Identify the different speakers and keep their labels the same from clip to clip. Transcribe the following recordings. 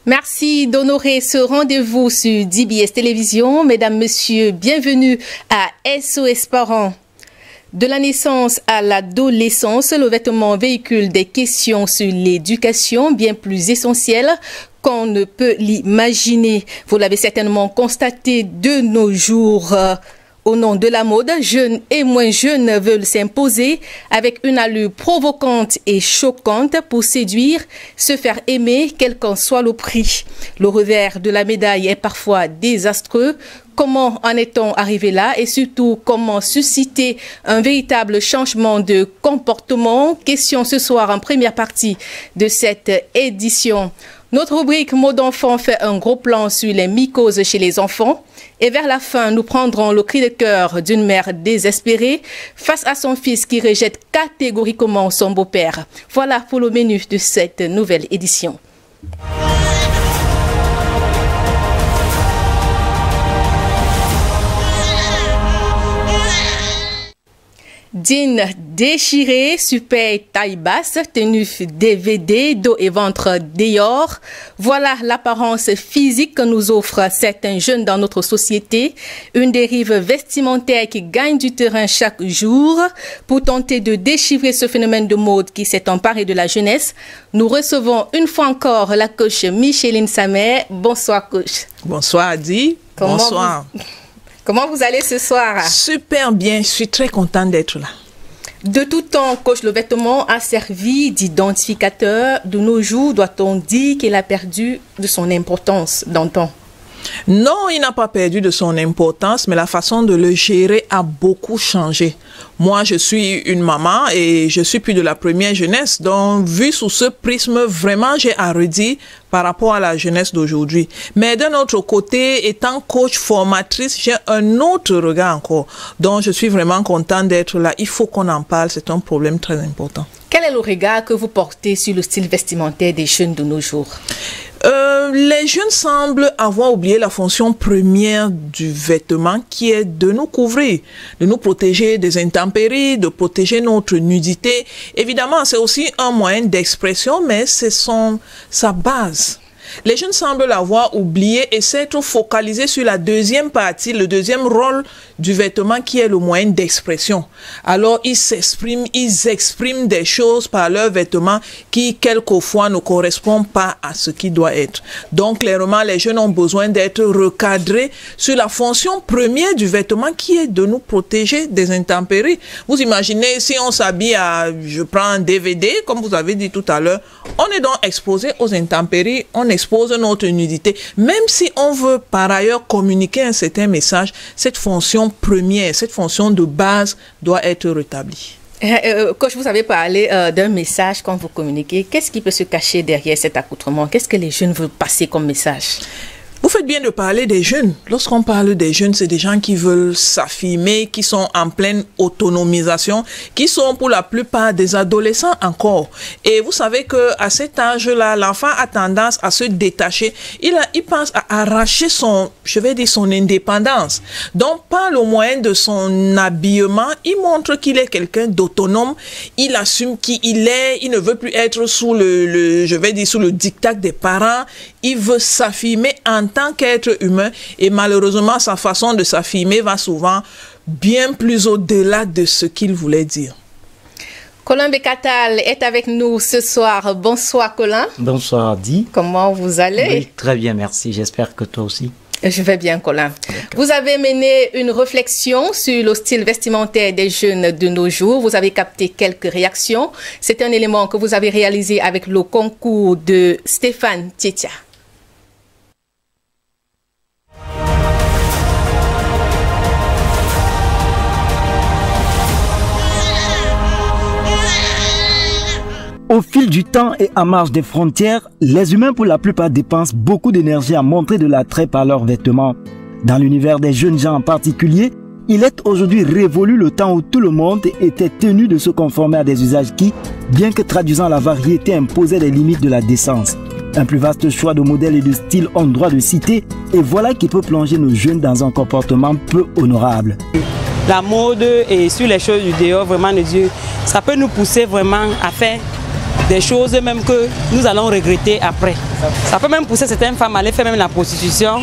Speaker 1: Merci d'honorer ce rendez-vous sur DBS Télévision. Mesdames, Messieurs, bienvenue à SOS Parents. De la naissance à l'adolescence, le vêtement véhicule des questions sur l'éducation bien plus essentielles qu'on ne peut l'imaginer. Vous l'avez certainement constaté de nos jours. Au nom de la mode, jeunes et moins jeunes veulent s'imposer avec une allure provocante et choquante pour séduire, se faire aimer, quel qu'en soit le prix. Le revers de la médaille est parfois désastreux. Comment en est-on arrivé là et surtout comment susciter un véritable changement de comportement? Question ce soir en première partie de cette édition. Notre rubrique Mots d'enfant fait un gros plan sur les mycoses chez les enfants. Et vers la fin, nous prendrons le cri de cœur d'une mère désespérée face à son fils qui rejette catégoriquement son beau-père. Voilà pour le menu de cette nouvelle édition. Jeans déchirés, super taille basse, tenue DVD, dos et ventre dehors. Voilà l'apparence physique que nous offrent certains jeunes dans notre société. Une dérive vestimentaire qui gagne du terrain chaque jour. Pour tenter de déchiffrer ce phénomène de mode qui s'est emparé de la jeunesse, nous recevons une fois encore la coach Micheline Samer. Bonsoir coach.
Speaker 2: Bonsoir Adi. Bonsoir.
Speaker 1: Comment vous allez ce soir?
Speaker 2: Super bien, je suis très contente d'être là.
Speaker 1: De tout temps, coach, le vêtement a servi d'identificateur. De nos jours, doit-on dire qu'il a perdu de son importance d'antan?
Speaker 2: Non, il n'a pas perdu de son importance, mais la façon de le gérer a beaucoup changé. Moi, je suis une maman et je suis plus de la première jeunesse. Donc, vu sous ce prisme, vraiment, j'ai à redire par rapport à la jeunesse d'aujourd'hui. Mais d'un autre côté, étant coach formatrice, j'ai un autre regard encore. Donc, je suis vraiment contente d'être là. Il faut qu'on en parle. C'est un problème très important.
Speaker 1: Quel est le regard que vous portez sur le style vestimentaire des jeunes de nos jours?
Speaker 2: Les jeunes semblent avoir oublié la fonction première du vêtement qui est de nous couvrir, de nous protéger des intempéries, de protéger notre nudité. Évidemment, c'est aussi un moyen d'expression, mais c'est sa base. Les jeunes semblent l'avoir oublié et s'être focalisés sur la deuxième partie, le deuxième rôle du vêtement qui est le moyen d'expression. Alors, ils expriment des choses par leurs vêtements qui, quelquefois, ne correspondent pas à ce qui doit être. Donc, clairement, les jeunes ont besoin d'être recadrés sur la fonction première du vêtement qui est de nous protéger des intempéries. Vous imaginez, si on s'habille je prends un DVD, comme vous avez dit tout à l'heure, on est donc exposé aux intempéries, on expose notre nudité. Même si on veut par ailleurs communiquer un certain message, cette fonction première, cette fonction de base doit être rétablie.
Speaker 1: Coach, vous avez parlé d'un message quand vous communiquez. Qu'est-ce qui peut se cacher derrière cet accoutrement? Qu'est-ce que les jeunes veulent passer comme message?
Speaker 2: Vous faites bien de parler des jeunes. Lorsqu'on parle des jeunes, c'est des gens qui veulent s'affirmer, qui sont en pleine autonomisation, qui sont pour la plupart des adolescents encore. Et vous savez que à cet âge-là, l'enfant a tendance à se détacher. Il pense à arracher son indépendance. Donc, par le moyen de son habillement, il montre qu'il est quelqu'un d'autonome. Il assume qui il est. Il ne veut plus être sous sous le diktat des parents. Il veut s'affirmer en tant qu'être humain et malheureusement sa façon de s'affirmer va souvent bien plus au-delà de ce qu'il voulait dire.
Speaker 1: Colin Bekatal est avec nous ce soir. Bonsoir Colin.
Speaker 3: Bonsoir Adi.
Speaker 1: Comment vous allez?
Speaker 3: Oui, très bien, merci. J'espère que toi aussi.
Speaker 1: Je vais bien, Colin. Vous avez mené une réflexion sur le style vestimentaire des jeunes de nos jours. Vous avez capté quelques réactions. C'est un élément que vous avez réalisé avec le concours de Stéphane Tietia.
Speaker 4: Au fil du temps et à marge des frontières, les humains pour la plupart dépensent beaucoup d'énergie à montrer de l'attrait par leurs vêtements. Dans l'univers des jeunes gens en particulier, il est aujourd'hui révolu le temps où tout le monde était tenu de se conformer à des usages qui, bien que traduisant la variété, imposaient les limites de la décence. Un plus vaste choix de modèles et de styles ont droit de citer, et voilà qui peut plonger nos jeunes dans un comportement peu honorable.
Speaker 5: La mode et sur les choses du dehors, vraiment de Dieu, ça peut nous pousser vraiment à faire des choses même que nous allons regretter après. Ça peut même pousser certaines femmes à aller faire même la prostitution.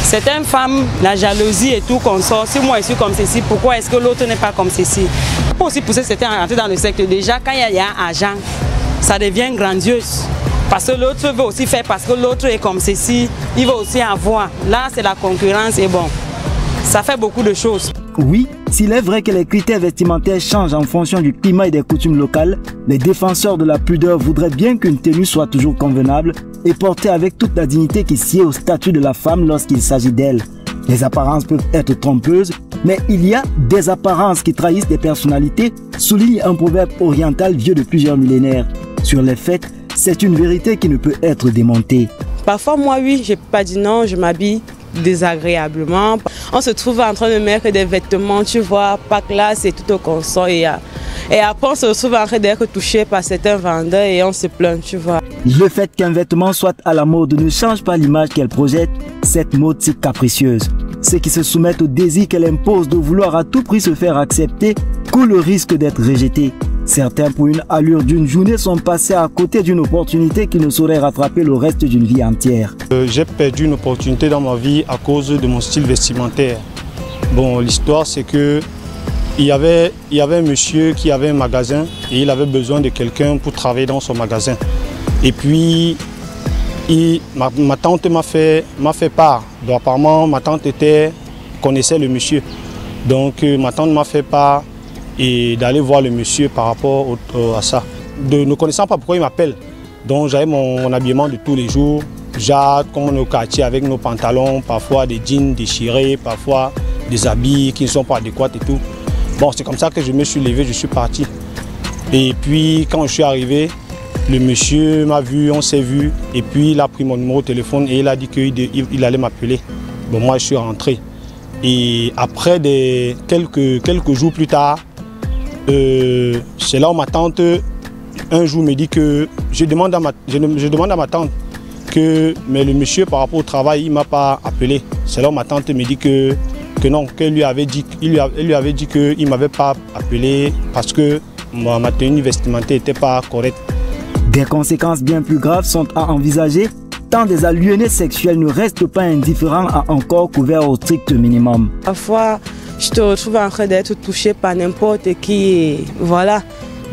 Speaker 5: Certaines femmes, la jalousie et tout consort. Si moi je suis comme ceci, pourquoi est-ce que l'autre n'est pas comme ceci? Ça peut aussi pousser certains à rentrer dans le secteur. Déjà, quand il y a argent, ça devient grandiose. Parce que l'autre veut aussi faire, parce que l'autre est comme ceci, il veut aussi avoir. Là, c'est la concurrence et bon, ça fait beaucoup de choses.
Speaker 4: Oui, s'il est vrai que les critères vestimentaires changent en fonction du climat et des coutumes locales, les défenseurs de la pudeur voudraient bien qu'une tenue soit toujours convenable et portée avec toute la dignité qui sied au statut de la femme lorsqu'il s'agit d'elle. Les apparences peuvent être trompeuses, mais il y a des apparences qui trahissent des personnalités, souligne un proverbe oriental vieux de plusieurs millénaires. Sur les faits, c'est une vérité qui ne peut être démontée.
Speaker 5: Parfois, moi, oui, je n'ai pas dit non, je m'habille désagréablement. On se trouve en train de mettre des vêtements, tu vois, pas classe et tout au consort. Et après, on se retrouve en train d'être touché par certains vendeurs et on se plaint, tu vois.
Speaker 4: Le fait qu'un vêtement soit à la mode ne change pas l'image qu'elle projette, cette mode si capricieuse. Ceux qui se soumettent au désir qu'elle impose de vouloir à tout prix se faire accepter courent le risque d'être rejetés. Certains, pour une allure d'une journée, sont passés à côté d'une opportunité qui ne saurait rattraper le reste d'une vie entière.
Speaker 6: J'ai perdu une opportunité dans ma vie à cause de mon style vestimentaire. Bon, l'histoire, c'est que il y avait un monsieur qui avait un magasin et il avait besoin de quelqu'un pour travailler dans son magasin. Et puis, ma tante m'a fait part. Donc, apparemment, ma tante connaissait le monsieur. Donc, ma tante m'a fait part et d'aller voir le monsieur par rapport à ça. Ne connaissant pas pourquoi il m'appelle. Donc j'avais mon habillement de tous les jours. Jacques, comme on est au quartier avec nos pantalons, parfois des jeans déchirés, parfois des habits qui ne sont pas adéquats et tout. Bon, c'est comme ça que je me suis levé, je suis parti. Et puis quand je suis arrivé, le monsieur m'a vu, on s'est vu. Et puis il a pris mon numéro de téléphone et il a dit qu'il allait m'appeler. Bon, moi je suis rentré. Et après quelques jours plus tard, c'est là où ma tante, un jour, me dit que je demande à ma tante mais le monsieur par rapport au travail, il ne m'a pas appelé. C'est là où ma tante me dit que non, qu'il lui avait dit qu'il ne m'avait pas appelé parce que ma tenue vestimentaire n'était pas correcte.
Speaker 4: Des conséquences bien plus graves sont à envisager, tant des aliénés sexuels ne restent pas indifférents à un corps couvert au strict minimum.
Speaker 5: Parfois, je te retrouve en train d'être touché par n'importe qui. Voilà.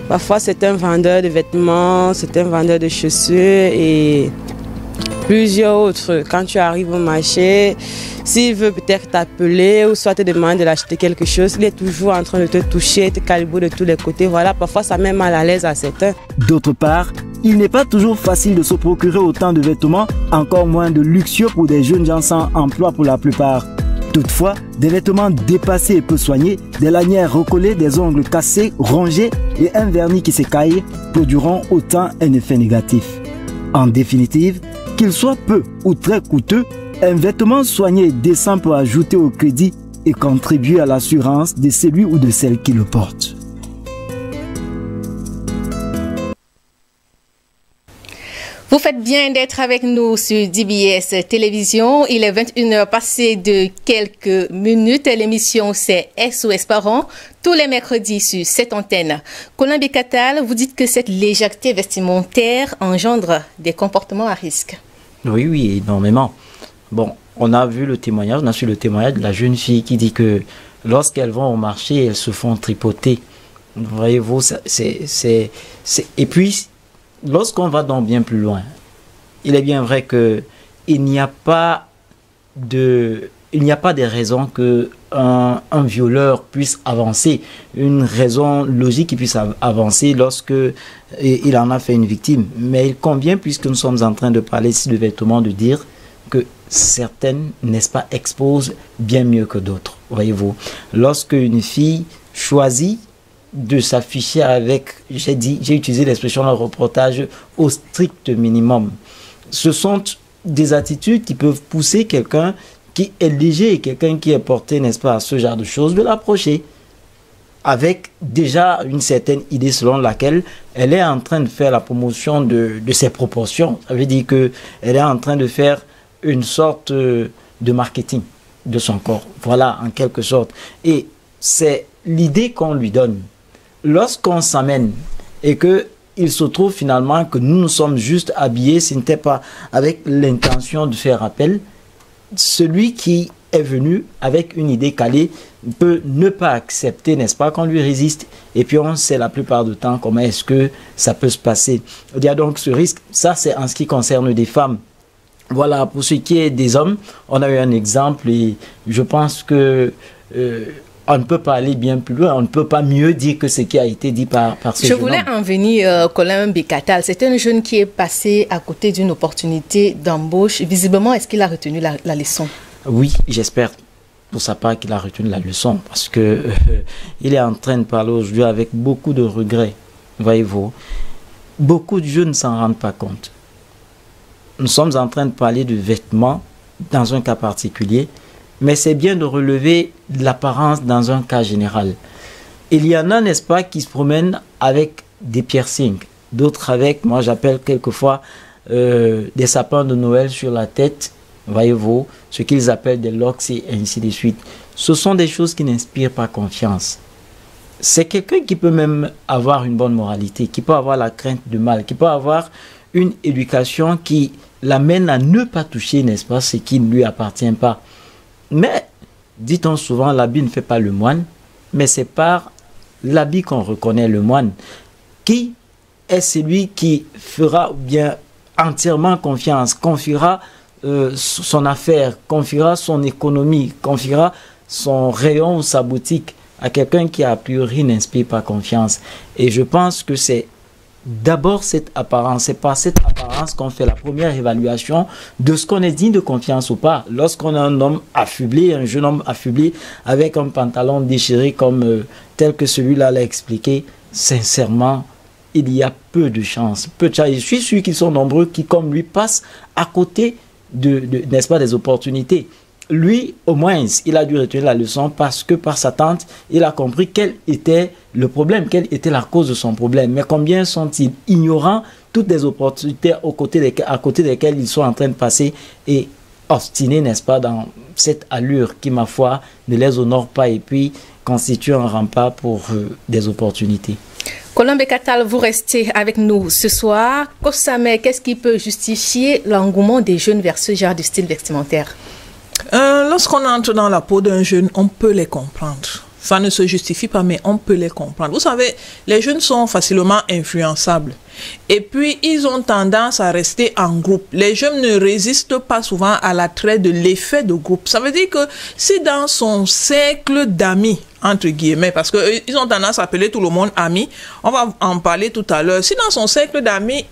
Speaker 5: Parfois, c'est un vendeur de vêtements, c'est un vendeur de chaussures et plusieurs autres. Quand tu arrives au marché, s'il veut peut-être t'appeler ou soit te demander de l'acheter quelque chose, il est toujours en train de te toucher, te calibrer de tous les côtés. Voilà, parfois, ça met mal à l'aise à certains.
Speaker 4: D'autre part, il n'est pas toujours facile de se procurer autant de vêtements, encore moins de luxueux pour des jeunes gens sans emploi pour la plupart. Toutefois, des vêtements dépassés et peu soignés, des lanières recollées, des ongles cassés, rongés et un vernis qui s'écaille produiront autant un effet négatif. En définitive, qu'il soit peu ou très coûteux, un vêtement soigné et décent peut ajouter au crédit et contribuer à l'assurance de celui ou de celle qui le porte.
Speaker 1: Vous faites bien d'être avec nous sur DBS Télévision. Il est 21h passé de quelques minutes. L'émission, c'est SOS Parents, tous les mercredis sur cette antenne. Colin Bekatal, vous dites que cette légèreté vestimentaire engendre des comportements à risque.
Speaker 3: Oui, énormément. Bon, on a vu le témoignage, on a su le témoignage de la jeune fille qui dit que lorsqu'elles vont au marché, elles se font tripoter. Voyez-vous, et puis, lorsqu'on va donc bien plus loin, il est bien vrai que il n'y a pas des raisons que un violeur puisse avancer, une raison logique qui puisse avancer lorsque il en a fait une victime. Mais il convient, puisque nous sommes en train de parler ici de vêtements, de dire que certaines, n'est-ce pas, exposent bien mieux que d'autres. Voyez-vous, lorsque une fille choisit de s'afficher avec, j'ai utilisé l'expression dans le reportage, au strict minimum. Ce sont des attitudes qui peuvent pousser quelqu'un qui est léger et quelqu'un qui est porté, n'est-ce pas, à ce genre de choses, de l'approcher avec déjà une certaine idée selon laquelle elle est en train de faire la promotion de ses proportions. Ça veut dire qu'elle est en train de faire une sorte de marketing de son corps. Voilà, en quelque sorte. Et c'est l'idée qu'on lui donne. Lorsqu'on s'amène et que il se trouve finalement que nous sommes juste habillés, ce n'était pas avec l'intention de faire appel. Celui qui est venu avec une idée calée peut ne pas accepter, n'est-ce pas, qu'on lui résiste. Et puis on sait la plupart du temps comment est-ce que ça peut se passer. Il y a donc ce risque. Ça, c'est en ce qui concerne des femmes. Voilà, pour ce qui est des hommes, on a eu un exemple et je pense que on ne peut pas aller bien plus loin, on ne peut pas mieux dire que ce qui a été dit par ce jeune homme.
Speaker 1: Je voulais en venir, Colin Bekatal. C'est un jeune qui est passé à côté d'une opportunité d'embauche. Visiblement, est-ce qu'il a retenu la leçon?
Speaker 3: Oui, j'espère pour sa part qu'il a retenu la leçon parce que il est en train de parler aujourd'hui avec beaucoup de regrets. Voyez-vous, beaucoup de jeunes ne s'en rendent pas compte. Nous sommes en train de parler de vêtements dans un cas particulier, mais c'est bien de relever l'apparence dans un cas général. Il y en a, n'est-ce pas, qui se promènent avec des piercings, d'autres avec, moi j'appelle quelquefois des sapins de Noël sur la tête, voyez-vous, ce qu'ils appellent des locks et ainsi de suite. Ce sont des choses qui n'inspirent pas confiance. C'est quelqu'un qui peut même avoir une bonne moralité, qui peut avoir la crainte du mal, qui peut avoir une éducation qui l'amène à ne pas toucher, n'est-ce pas, ce qui ne lui appartient pas. Mais, dit-on souvent, l'habit ne fait pas le moine, mais c'est par l'habit qu'on reconnaît le moine. Qui est celui qui fera bien entièrement confiance, confiera son affaire, confiera son économie, confiera son rayon ou sa boutique à quelqu'un qui a priori n'inspire pas confiance. Et je pense que c'est d'abord cette apparence, c'est par cette apparence qu'on fait la première évaluation de ce qu'on est digne de confiance ou pas. Lorsqu'on a un homme affublé, un jeune homme affublé avec un pantalon déchiré comme tel que celui-là l'a expliqué, sincèrement, il y a peu de chance. Je suis sûr qu'ils sont nombreux qui, comme lui, passent à côté n'est-ce pas, des opportunités. Lui, au moins, il a dû retenir la leçon parce que par sa tante, il a compris quel était le problème, quelle était la cause de son problème. Mais combien sont-ils ignorants toutes les opportunités à côté desquelles ils sont en train de passer et obstinés, n'est-ce pas, dans cette allure qui, ma foi, ne les honore pas et puis constitue un rempart pour des opportunités.
Speaker 1: Colin Bekatal, vous restez avec nous ce soir. Kosamé, qu'est-ce qui peut justifier l'engouement des jeunes vers ce genre de style vestimentaire?
Speaker 2: Lorsqu'on entre dans la peau d'un jeune, on peut les comprendre. Ça ne se justifie pas, mais on peut les comprendre. Vous savez, les jeunes sont facilement influençables. Et puis, ils ont tendance à rester en groupe. Les jeunes ne résistent pas souvent à l'attrait de l'effet de groupe. Ça veut dire que si dans son cercle d'amis, entre guillemets, parce qu'ils ont tendance à appeler tout le monde ami, on va en parler tout à l'heure. Si dans son cercle d'amis,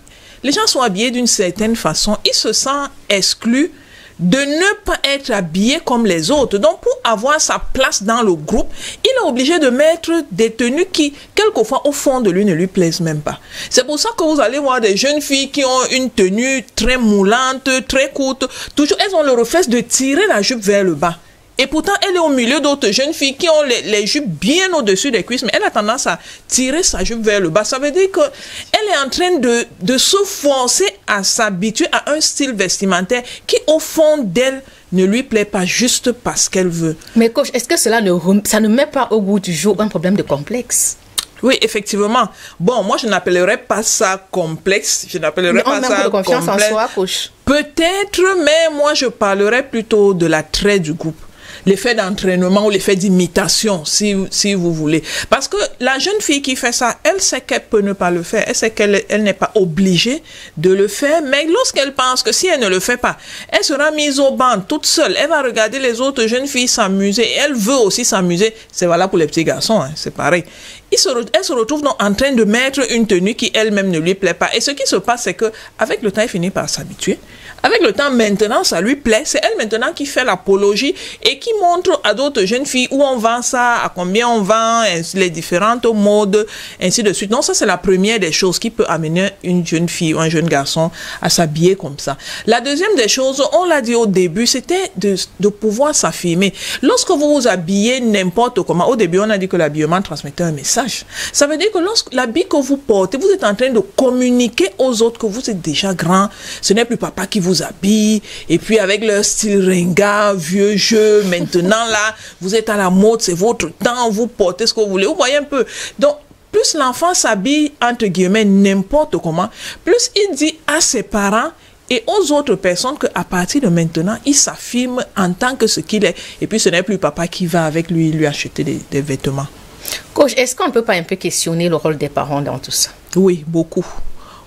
Speaker 2: les gens sont habillés d'une certaine façon, il se sent exclu de ne pas être habillé comme les autres. Donc, pour avoir sa place dans le groupe, il est obligé de mettre des tenues qui, quelquefois, au fond de lui, ne lui plaisent même pas. C'est pour ça que vous allez voir des jeunes filles qui ont une tenue très moulante, très courte. Toujours, elles ont le réflexe de tirer la jupe vers le bas. Et pourtant, elle est au milieu d'autres jeunes filles qui ont les jupes bien au-dessus des cuisses, mais elle a tendance à tirer sa jupe vers le bas. Ça veut dire qu'elle est en train de se forcer à s'habituer à un style vestimentaire qui, au fond d'elle, ne lui plaît pas juste parce qu'elle veut.
Speaker 1: Mais coach, est-ce que ça ne met pas au goût du jour un problème de complexe?
Speaker 2: Oui, effectivement. Bon, moi, je n'appellerais pas ça complexe. Je n'appellerais pas ça
Speaker 1: de confiance en soi, coach.
Speaker 2: Peut-être, mais moi, je parlerais plutôt de l'attrait du groupe. L'effet d'entraînement ou l'effet d'imitation, si vous voulez. Parce que la jeune fille qui fait ça, elle sait qu'elle peut ne pas le faire. Elle sait qu'elle n'est pas obligée de le faire. Mais lorsqu'elle pense que si elle ne le fait pas, elle sera mise au banc toute seule. Elle va regarder les autres jeunes filles s'amuser. Et elle veut aussi s'amuser. C'est valable pour les petits garçons, hein, c'est pareil. Elle se retrouve donc en train de mettre une tenue qui elle-même ne lui plaît pas. Et ce qui se passe, c'est que avec le temps, elle finit par s'habituer. Avec le temps, maintenant, ça lui plaît. C'est elle maintenant qui fait l'apologie et qui montre à d'autres jeunes filles où on vend ça, à combien on vend, les différentes modes, ainsi de suite. Donc ça, c'est la première des choses qui peut amener une jeune fille ou un jeune garçon à s'habiller comme ça. La deuxième des choses, on l'a dit au début, c'était de pouvoir s'affirmer. Lorsque vous vous habillez n'importe comment, au début, on a dit que l'habillement transmettait un message. Ça veut dire que lorsque l'habit que vous portez, vous êtes en train de communiquer aux autres que vous êtes déjà grand. Ce n'est plus papa qui vous habille, et puis avec leur style ringard, vieux jeu, maintenant là, vous êtes à la mode, c'est votre temps, vous portez ce que vous voulez. Vous voyez un peu. Donc, plus l'enfant s'habille, entre guillemets, n'importe comment, plus il dit à ses parents et aux autres personnes qu'à partir de maintenant, il s'affirme en tant que ce qu'il est. Et puis ce n'est plus papa qui va avec lui acheter des vêtements.
Speaker 1: Coach, est-ce qu'on ne peut pas un peu questionner le rôle des parents dans tout ça?
Speaker 2: Oui, beaucoup.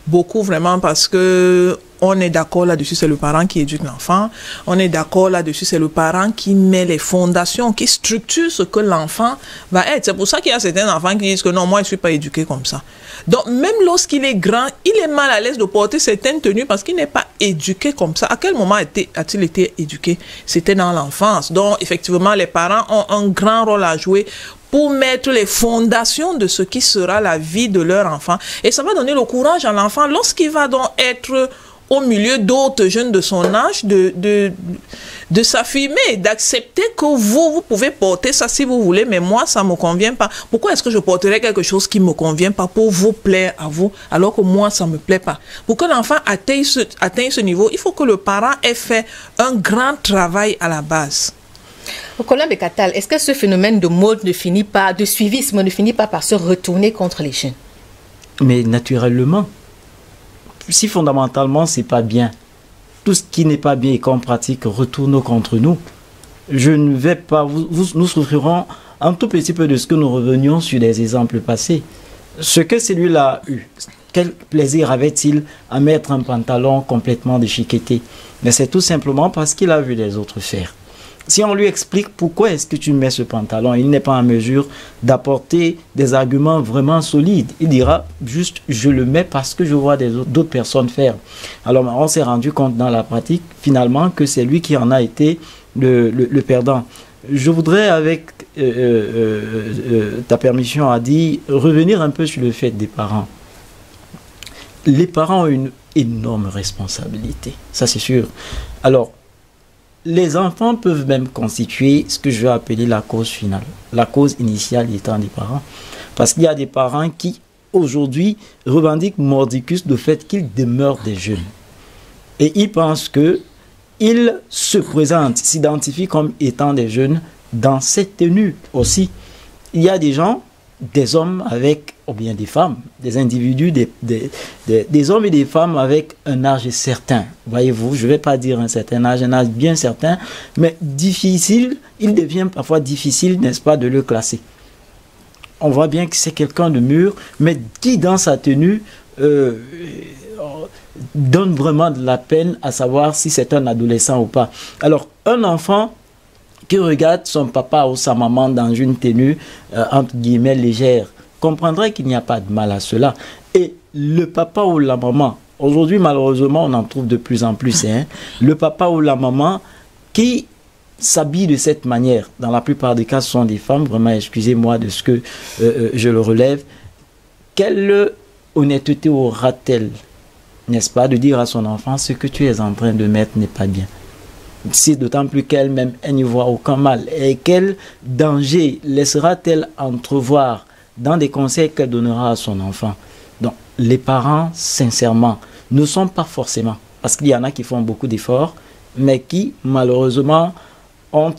Speaker 2: Beaucoup vraiment, parce que on est d'accord là-dessus, c'est le parent qui éduque l'enfant. On est d'accord là-dessus, c'est le parent qui met les fondations, qui structure ce que l'enfant va être. C'est pour ça qu'il y a certains enfants qui disent que non, moi je ne suis pas éduqué comme ça. Donc même lorsqu'il est grand, il est mal à l'aise de porter certaines tenues parce qu'il n'est pas éduqué comme ça. À quel moment a-t-il été éduqué? C'était dans l'enfance. Donc effectivement, les parents ont un grand rôle à jouer pour mettre les fondations de ce qui sera la vie de leur enfant. Et ça va donner le courage à l'enfant lorsqu'il va donc être au milieu d'autres jeunes de son âge, de s'affirmer, d'accepter que vous pouvez porter ça si vous voulez, mais moi, ça ne me convient pas. Pourquoi est-ce que je porterais quelque chose qui ne me convient pas pour vous plaire à vous, alors que moi, ça ne me plaît pas? Pour que l'enfant atteigne ce niveau, il faut que le parent ait fait un grand travail à la base.
Speaker 1: Au Colin Bekatal, est-ce que ce phénomène de mode de suivisme ne finit pas par se retourner contre les jeunes?
Speaker 3: Mais naturellement, si fondamentalement c'est pas bien, tout ce qui n'est pas bien et qu'on pratique retourne contre nous, je ne vais pas, nous souffrirons un tout petit peu de ce que nous revenions sur des exemples passés. Ce que celui-là a eu, quel plaisir avait-il à mettre un pantalon complètement déchiqueté? Mais c'est tout simplement parce qu'il a vu les autres faire. Si on lui explique pourquoi est-ce que tu mets ce pantalon, il n'est pas en mesure d'apporter des arguments vraiment solides. Il dira juste, je le mets parce que je vois d'autres personnes faire. Alors on s'est rendu compte dans la pratique, finalement, que c'est lui qui en a été le perdant. Je voudrais, avec ta permission, Adi, revenir un peu sur le fait des parents. Les parents ont une énorme responsabilité, ça c'est sûr. Alors, les enfants peuvent même constituer ce que je vais appeler la cause finale, la cause initiale étant des parents. Parce qu'il y a des parents qui, aujourd'hui, revendiquent mordicus le fait qu'ils demeurent des jeunes. Et ils pensent qu'ils se présentent, s'identifient comme étant des jeunes dans cette tenue aussi. Il y a des gens, des hommes avec, ou bien des femmes, des individus, des hommes et des femmes avec un âge certain. Voyez-vous, je ne vais pas dire un certain âge, un âge bien certain, mais difficile, il devient parfois difficile, n'est-ce pas, de le classer. On voit bien que c'est quelqu'un de mûr, mais qui dans sa tenue donne vraiment de la peine à savoir si c'est un adolescent ou pas. Alors, un enfant qui regarde son papa ou sa maman dans une tenue, entre guillemets, légère, comprendrait qu'il n'y a pas de mal à cela. Et le papa ou la maman, aujourd'hui, malheureusement, on en trouve de plus en plus, hein, le papa ou la maman qui s'habille de cette manière, dans la plupart des cas, ce sont des femmes, vraiment, excusez-moi de ce que je le relève, quelle honnêteté aura-t-elle, n'est-ce pas, de dire à son enfant, ce que tu es en train de mettre n'est pas bien? C'est d'autant plus qu'elle-même, elle n'y voit aucun mal. Et quel danger laissera-t-elle entrevoir dans des conseils qu'elle donnera à son enfant? Donc, les parents, sincèrement, ne sont pas forcément, parce qu'il y en a qui font beaucoup d'efforts, mais qui, malheureusement, ont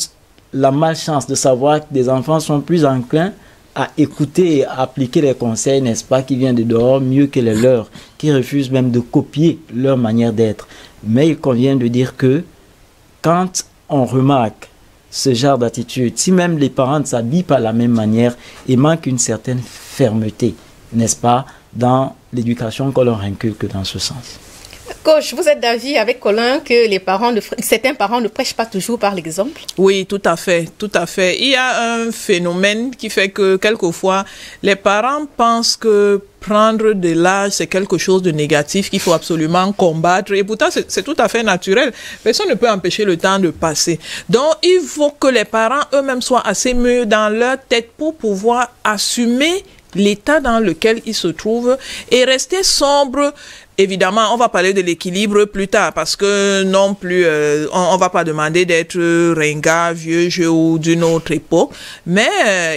Speaker 3: la malchance de savoir que des enfants sont plus enclins à écouter et à appliquer les conseils, n'est-ce pas, qui viennent de dehors, mieux que les leurs, qui refusent même de copier leur manière d'être. Mais il convient de dire que quand on remarque ce genre d'attitude, si même les parents ne s'habillent pas de la même manière, il manque une certaine fermeté, n'est-ce pas, dans l'éducation qu'on leur inculque dans ce sens.
Speaker 1: Coach, vous êtes d'avis avec Colin que certains parents ne prêchent pas toujours par l'exemple?
Speaker 2: Oui, tout à fait, tout à fait. Il y a un phénomène qui fait que quelquefois, les parents pensent que prendre de l'âge, c'est quelque chose de négatif qu'il faut absolument combattre. Et pourtant, c'est tout à fait naturel. Personne ne peut empêcher le temps de passer. Donc, il faut que les parents eux-mêmes soient assez mûrs dans leur tête pour pouvoir assumer l'état dans lequel ils se trouvent et rester sobres Évidemment, on va parler de l'équilibre plus tard parce que non plus, on va pas demander d'être ringard, vieux jeu ou d'une autre époque. Mais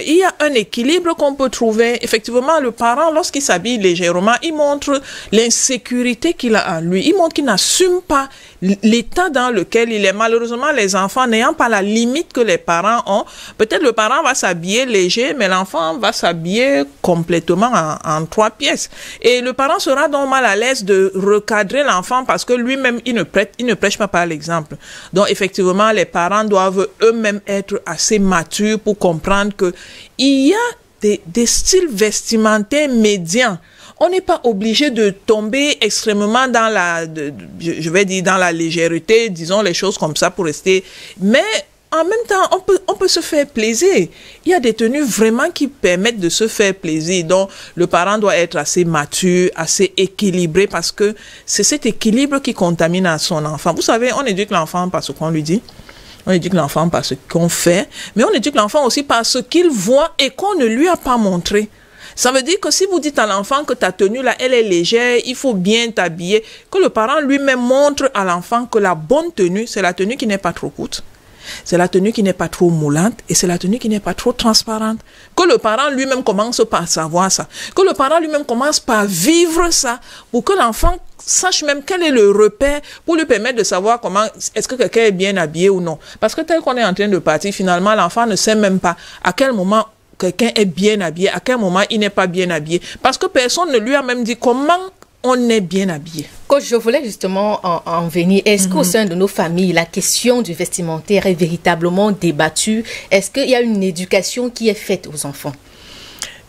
Speaker 2: il y a un équilibre qu'on peut trouver. Effectivement, le parent, lorsqu'il s'habille légèrement, il montre l'insécurité qu'il a en lui. Il montre qu'il n'assume pas l'état dans lequel il est. Malheureusement, les enfants n'ayant pas la limite que les parents ont, peut-être le parent va s'habiller léger, mais l'enfant va s'habiller complètement en 3 pièces. Et le parent sera donc mal à l'aise de recadrer l'enfant parce que lui-même, il ne prêche pas par l'exemple. Donc, effectivement, les parents doivent eux-mêmes être assez matures pour comprendre que il y a des styles vestimentaires médians. On n'est pas obligé de tomber extrêmement dans je vais dire dans la légèreté, disons les choses comme ça pour rester. Mais en même temps, on peut se faire plaisir. Il y a des tenues vraiment qui permettent de se faire plaisir. Donc, le parent doit être assez mature, assez équilibré parce que c'est cet équilibre qui contamine à son enfant. Vous savez, on éduque l'enfant par ce qu'on lui dit. On éduque l'enfant par ce qu'on fait. Mais on éduque l'enfant aussi par ce qu'il voit et qu'on ne lui a pas montré. Ça veut dire que si vous dites à l'enfant que ta tenue là, elle est légère, il faut bien t'habiller, que le parent lui-même montre à l'enfant que la bonne tenue, c'est la tenue qui n'est pas trop courte. C'est la tenue qui n'est pas trop moulante et c'est la tenue qui n'est pas trop transparente. Que le parent lui-même commence par savoir ça. Que le parent lui-même commence par vivre ça pour que l'enfant sache même quel est le repère pour lui permettre de savoir comment, est-ce que quelqu'un est bien habillé ou non. Parce que tel qu'on est en train de partir, finalement, l'enfant ne sait même pas à quel moment quelqu'un est bien habillé, à quel moment il n'est pas bien habillé. Parce que personne ne lui a même dit comment on est bien habillé.
Speaker 1: Coach, je voulais justement en venir. Est-ce qu'au sein de nos familles, la question du vestimentaire est véritablement débattue? Est-ce qu'il y a une éducation qui est faite aux enfants?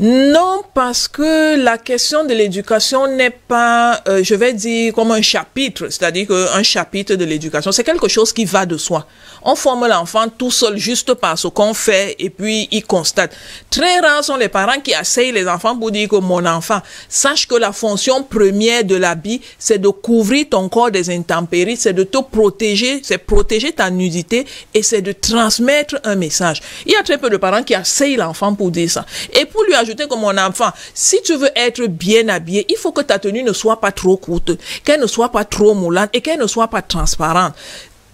Speaker 2: Non, parce que la question de l'éducation n'est pas, je vais dire, comme un chapitre, c'est-à-dire qu'un chapitre de l'éducation, c'est quelque chose qui va de soi. On forme l'enfant tout seul juste par ce qu'on fait et puis il constate. Très rares sont les parents qui essayent les enfants pour dire que mon enfant, sache que la fonction première de l'habit, c'est de couvrir ton corps des intempéries, c'est de te protéger, c'est protéger ta nudité et c'est de transmettre un message. Il y a très peu de parents qui essayent l'enfant pour dire ça. Et pour lui ajouter que mon enfant, si tu veux être bien habillé, il faut que ta tenue ne soit pas trop courte, qu'elle ne soit pas trop moulante et qu'elle ne soit pas transparente.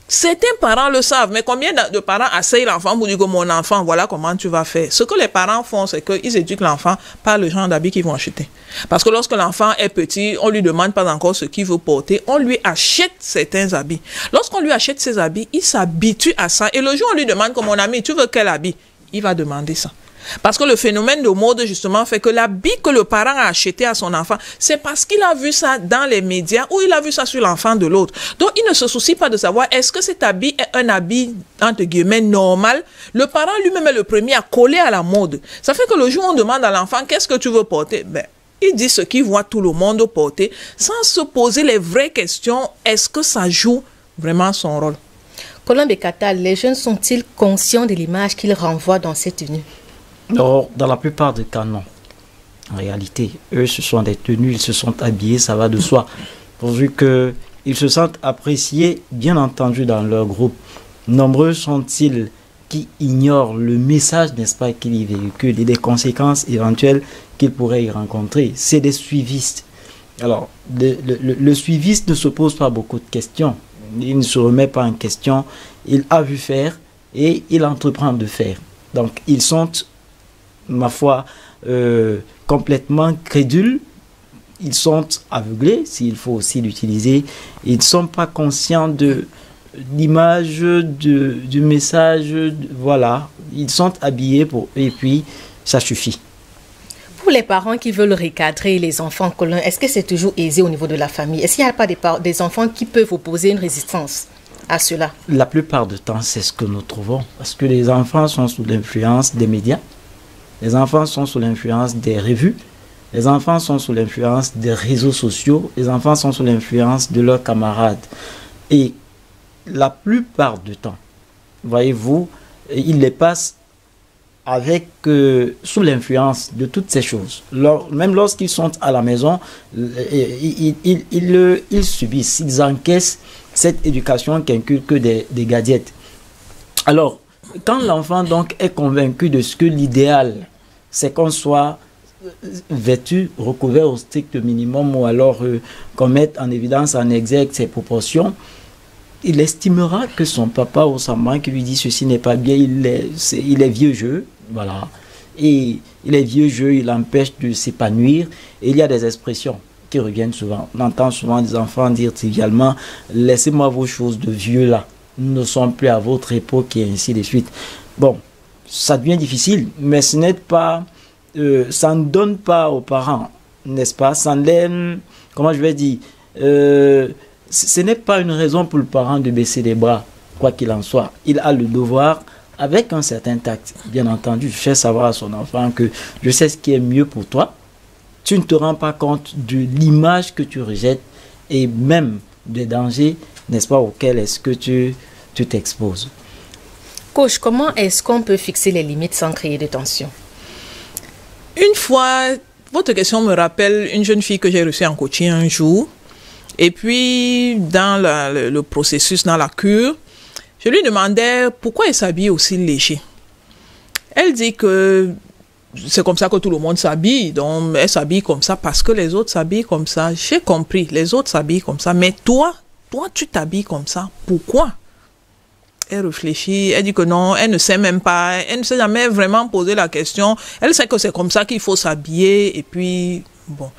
Speaker 2: Certains parents le savent, mais combien de parents essayent l'enfant pour dire que mon enfant, voilà comment tu vas faire. Ce que les parents font, c'est qu'ils éduquent l'enfant par le genre d'habits qu'ils vont acheter. Parce que lorsque l'enfant est petit, on lui demande pas encore ce qu'il veut porter, on lui achète certains habits. Lorsqu'on lui achète ces habits, il s'habitue à ça. Et le jour où on lui demande que mon ami, tu veux quel habit? Il va demander ça. Parce que le phénomène de mode, justement, fait que l'habit que le parent a acheté à son enfant, c'est parce qu'il a vu ça dans les médias ou il a vu ça sur l'enfant de l'autre. Donc, il ne se soucie pas de savoir est-ce que cet habit est un habit, entre guillemets, normal. Le parent lui-même est le premier à coller à la mode. Ça fait que le jour où on demande à l'enfant qu'est-ce que tu veux porter, il dit ce qu'il voit tout le monde porter sans se poser les vraies questions. Est-ce que ça joue vraiment son rôle?
Speaker 1: Colin Bekata, les jeunes sont-ils conscients de l'image qu'ils renvoient dans cette tenue?
Speaker 3: Dans la plupart des cas, non. En réalité, eux, ce sont des tenues, ils se sont habillés, ça va de soi. Pourvu qu'ils se sentent appréciés, bien entendu, dans leur groupe. Nombreux sont-ils qui ignorent le message, n'est-ce pas, qu'il y véhicule et les conséquences éventuelles qu'ils pourraient y rencontrer. C'est des suivistes. Alors, le suiviste ne se pose pas beaucoup de questions. Il ne se remet pas en question. Il a vu faire et il entreprend de faire. Donc, ils sont, ma foi, complètement crédules. Ils sont aveuglés, s'il faut aussi l'utiliser. Ils ne sont pas conscients de l'image, du message. Voilà, ils sont habillés et puis ça suffit.
Speaker 1: Pour les parents qui veulent recadrer les enfants, Colin, est-ce que c'est toujours aisé au niveau de la famille? Est-ce qu'il n'y a pas des enfants qui peuvent opposer une résistance à cela?
Speaker 3: La plupart du temps, c'est ce que nous trouvons. Parce que les enfants sont sous l'influence des médias. Les enfants sont sous l'influence des revues. Les enfants sont sous l'influence des réseaux sociaux. Les enfants sont sous l'influence de leurs camarades. Et la plupart du temps, voyez-vous, ils les passent sous l'influence de toutes ces choses. Même lorsqu'ils sont à la maison, ils subissent, ils encaissent cette éducation qui inculque des gadgets. Alors, quand l'enfant donc est convaincu de ce que l'idéal, c'est qu'on soit vêtu, recouvert au strict minimum, ou alors qu'on mette en évidence, en exergue ses proportions, il estimera que son papa ou sa maman qui lui dit ceci n'est pas bien, il est vieux jeu, voilà. Et il est vieux jeu, il empêche de s'épanouir. Et il y a des expressions qui reviennent souvent. On entend souvent des enfants dire trivialement « Laissez-moi vos choses de vieux là, nous ne sommes plus à votre époque » et ainsi de suite. Bon, ça devient difficile, mais ce n'est pas... ça ne donne pas aux parents, n'est-ce pas? Ça ne... Comment je vais dire ce n'est pas une raison pour le parent de baisser les bras, quoi qu'il en soit. Il a le devoir, avec un certain tact, bien entendu, de faire savoir à son enfant que je sais ce qui est mieux pour toi. Tu ne te rends pas compte de l'image que tu rejettes et même des dangers, n'est-ce pas, auxquels est-ce que tu t'exposes.
Speaker 1: Coach, comment est-ce qu'on peut fixer les limites sans créer de tension?
Speaker 2: Une fois, votre question me rappelle une jeune fille que j'ai reçue en coaching un jour. Et puis, dans le processus, dans la cure, je lui demandais pourquoi elle s'habille aussi léger. Elle dit que c'est comme ça que tout le monde s'habille. Donc, elle s'habille comme ça parce que les autres s'habillent comme ça. J'ai compris, les autres s'habillent comme ça. Mais toi, tu t'habilles comme ça. Pourquoi? Elle réfléchit, elle dit que non, elle ne sait même pas, elle ne s'est jamais vraiment posé la question. Elle sait que c'est comme ça qu'il faut s'habiller et puis, bon.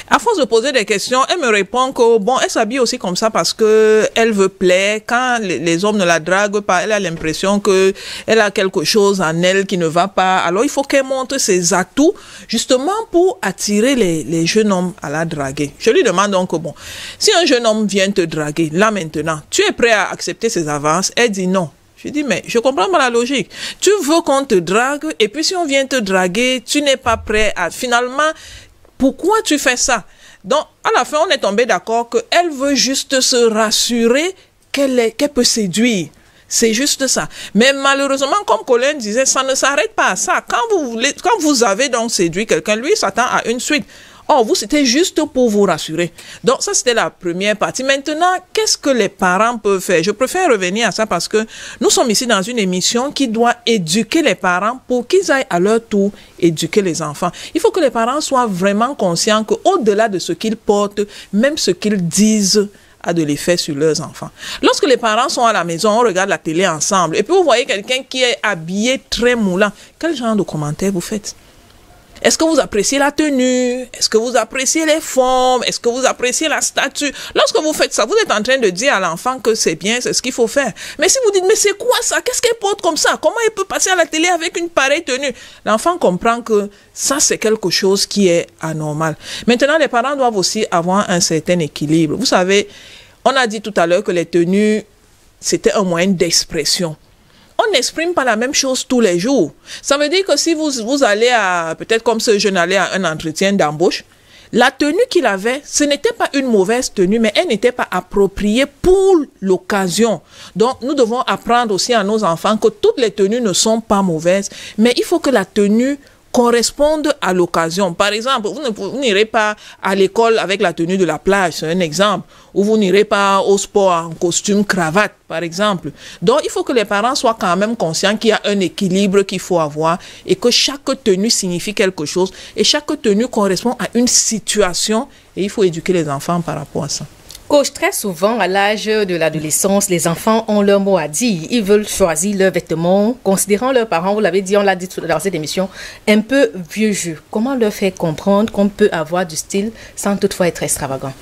Speaker 2: À force de poser des questions, elle me répond que, bon, elle s'habille aussi comme ça parce que elle veut plaire. Quand les hommes ne la draguent pas, elle a l'impression que elle a quelque chose en elle qui ne va pas. Alors, il faut qu'elle montre ses atouts, justement pour attirer les jeunes hommes à la draguer. Je lui demande donc, bon, si un jeune homme vient te draguer, là maintenant, tu es prêt à accepter ses avances? Elle dit non. Je dis, mais je comprends pas la logique. Tu veux qu'on te drague et puis si on vient te draguer, tu n'es pas prêt à... Finalement, pourquoi tu fais ça? Donc, à la fin, on est tombé d'accord qu'elle veut juste se rassurer qu'elle peut séduire. C'est juste ça. Mais malheureusement, comme Colin disait, ça ne s'arrête pas à ça. Quand vous avez donc séduit quelqu'un, lui s'attend à une suite. Or, vous, c'était juste pour vous rassurer. Donc, ça, c'était la première partie. Maintenant, qu'est-ce que les parents peuvent faire? Je préfère revenir à ça parce que nous sommes ici dans une émission qui doit éduquer les parents pour qu'ils aillent à leur tour éduquer les enfants. Il faut que les parents soient vraiment conscients qu'au-delà de ce qu'ils portent, même ce qu'ils disent a de l'effet sur leurs enfants. Lorsque les parents sont à la maison, on regarde la télé ensemble, et puis vous voyez quelqu'un qui est habillé très moulant. Quel genre de commentaires vous faites? Est-ce que vous appréciez la tenue? Est-ce que vous appréciez les formes? Est-ce que vous appréciez la statue? Lorsque vous faites ça, vous êtes en train de dire à l'enfant que c'est bien, c'est ce qu'il faut faire. Mais si vous dites, mais c'est quoi ça? Qu'est-ce qu'elle porte comme ça? Comment elle peut passer à la télé avec une pareille tenue? L'enfant comprend que ça, c'est quelque chose qui est anormal. Maintenant, les parents doivent aussi avoir un certain équilibre. Vous savez, on a dit tout à l'heure que les tenues, c'était un moyen d'expression. On n'exprime pas la même chose tous les jours. Ça veut dire que si vous allez à, peut-être comme ce jeune allait à un entretien d'embauche, la tenue qu'il avait, ce n'était pas une mauvaise tenue, mais elle n'était pas appropriée pour l'occasion. Donc, nous devons apprendre aussi à nos enfants que toutes les tenues ne sont pas mauvaises, mais il faut que la tenue corresponde à l'occasion. Par exemple, vous n'irez pas à l'école avec la tenue de la plage, c'est un exemple. Ou vous n'irez pas au sport en costume cravate, par exemple. Donc, il faut que les parents soient quand même conscients qu'il y a un équilibre qu'il faut avoir et que chaque tenue signifie quelque chose et chaque tenue correspond à une situation et il faut éduquer les enfants par rapport à ça.
Speaker 1: Coach, très souvent, à l'âge de l'adolescence, les enfants ont leur mot à dire. Ils veulent choisir leurs vêtements, considérant leurs parents, vous l'avez dit, on l'a dit dans cette émission, un peu vieux jeu. Comment leur faire comprendre qu'on peut avoir du style sans toutefois être extravagant?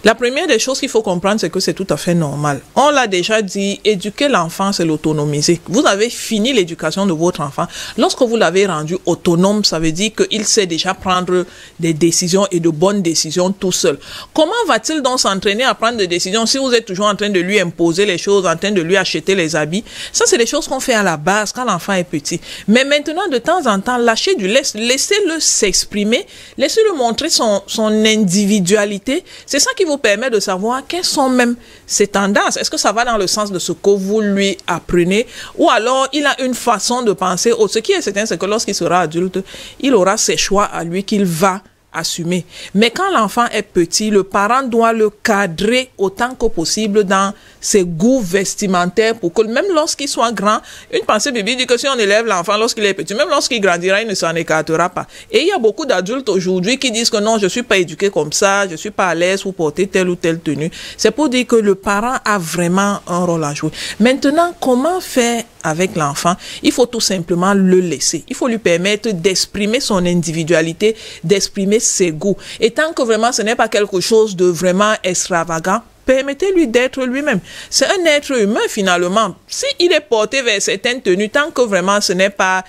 Speaker 2: La première des choses qu'il faut comprendre, c'est que c'est tout à fait normal. On l'a déjà dit, éduquer l'enfant, c'est l'autonomiser. Vous avez fini l'éducation de votre enfant. Lorsque vous l'avez rendu autonome, ça veut dire qu'il sait déjà prendre des décisions et de bonnes décisions tout seul. Comment va-t-il donc s'entraîner à prendre des décisions si vous êtes toujours en train de lui imposer les choses, en train de lui acheter les habits? Ça, c'est des choses qu'on fait à la base quand l'enfant est petit. Mais maintenant, de temps en temps, lâchez du lest, laissez-le s'exprimer, laissez-le montrer son individualité. C'est ça qui vous permet de savoir quelles sont même ses tendances. Est-ce que ça va dans le sens de ce que vous lui apprenez ou alors il a une façon de penser. Ce qui est certain, c'est que lorsqu'il sera adulte, il aura ses choix à lui qu'il va assumer. Mais quand l'enfant est petit, le parent doit le cadrer autant que possible dans ses goûts vestimentaires pour que même lorsqu'il soit grand, une pensée biblique dit que si on élève l'enfant lorsqu'il est petit, même lorsqu'il grandira, il ne s'en écartera pas. Et il y a beaucoup d'adultes aujourd'hui qui disent que non, je suis pas éduqué comme ça, je suis pas à l'aise pour porter telle ou telle tenue. C'est pour dire que le parent a vraiment un rôle à jouer. Maintenant, comment faire avec l'enfant? Il faut tout simplement le laisser. Il faut lui permettre d'exprimer son individualité, d'exprimer ses goûts. Et tant que vraiment ce n'est pas quelque chose de vraiment extravagant, permettez-lui d'être lui-même. C'est un être humain finalement. S'il est porté vers certaines tenues, tant que vraiment ce n'est pas,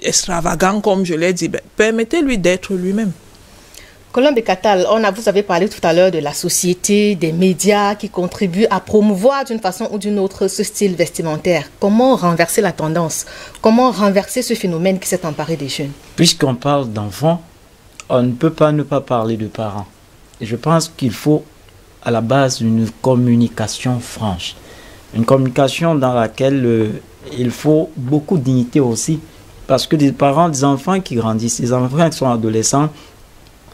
Speaker 2: extravagant comme je l'ai dit, permettez-lui d'être lui-même.
Speaker 1: Colombe Catal, vous avez parlé tout à l'heure de la société, des médias qui contribuent à promouvoir d'une façon ou d'une autre ce style vestimentaire. Comment renverser la tendance? Comment renverser ce phénomène qui s'est emparé des jeunes?
Speaker 3: Puisqu'on parle d'enfants, on ne peut pas ne pas parler de parents. Et je pense qu'il faut à la base une communication franche. Une communication dans laquelle il faut beaucoup de dignité aussi. Parce que des parents, des enfants qui grandissent, des enfants qui sont adolescents,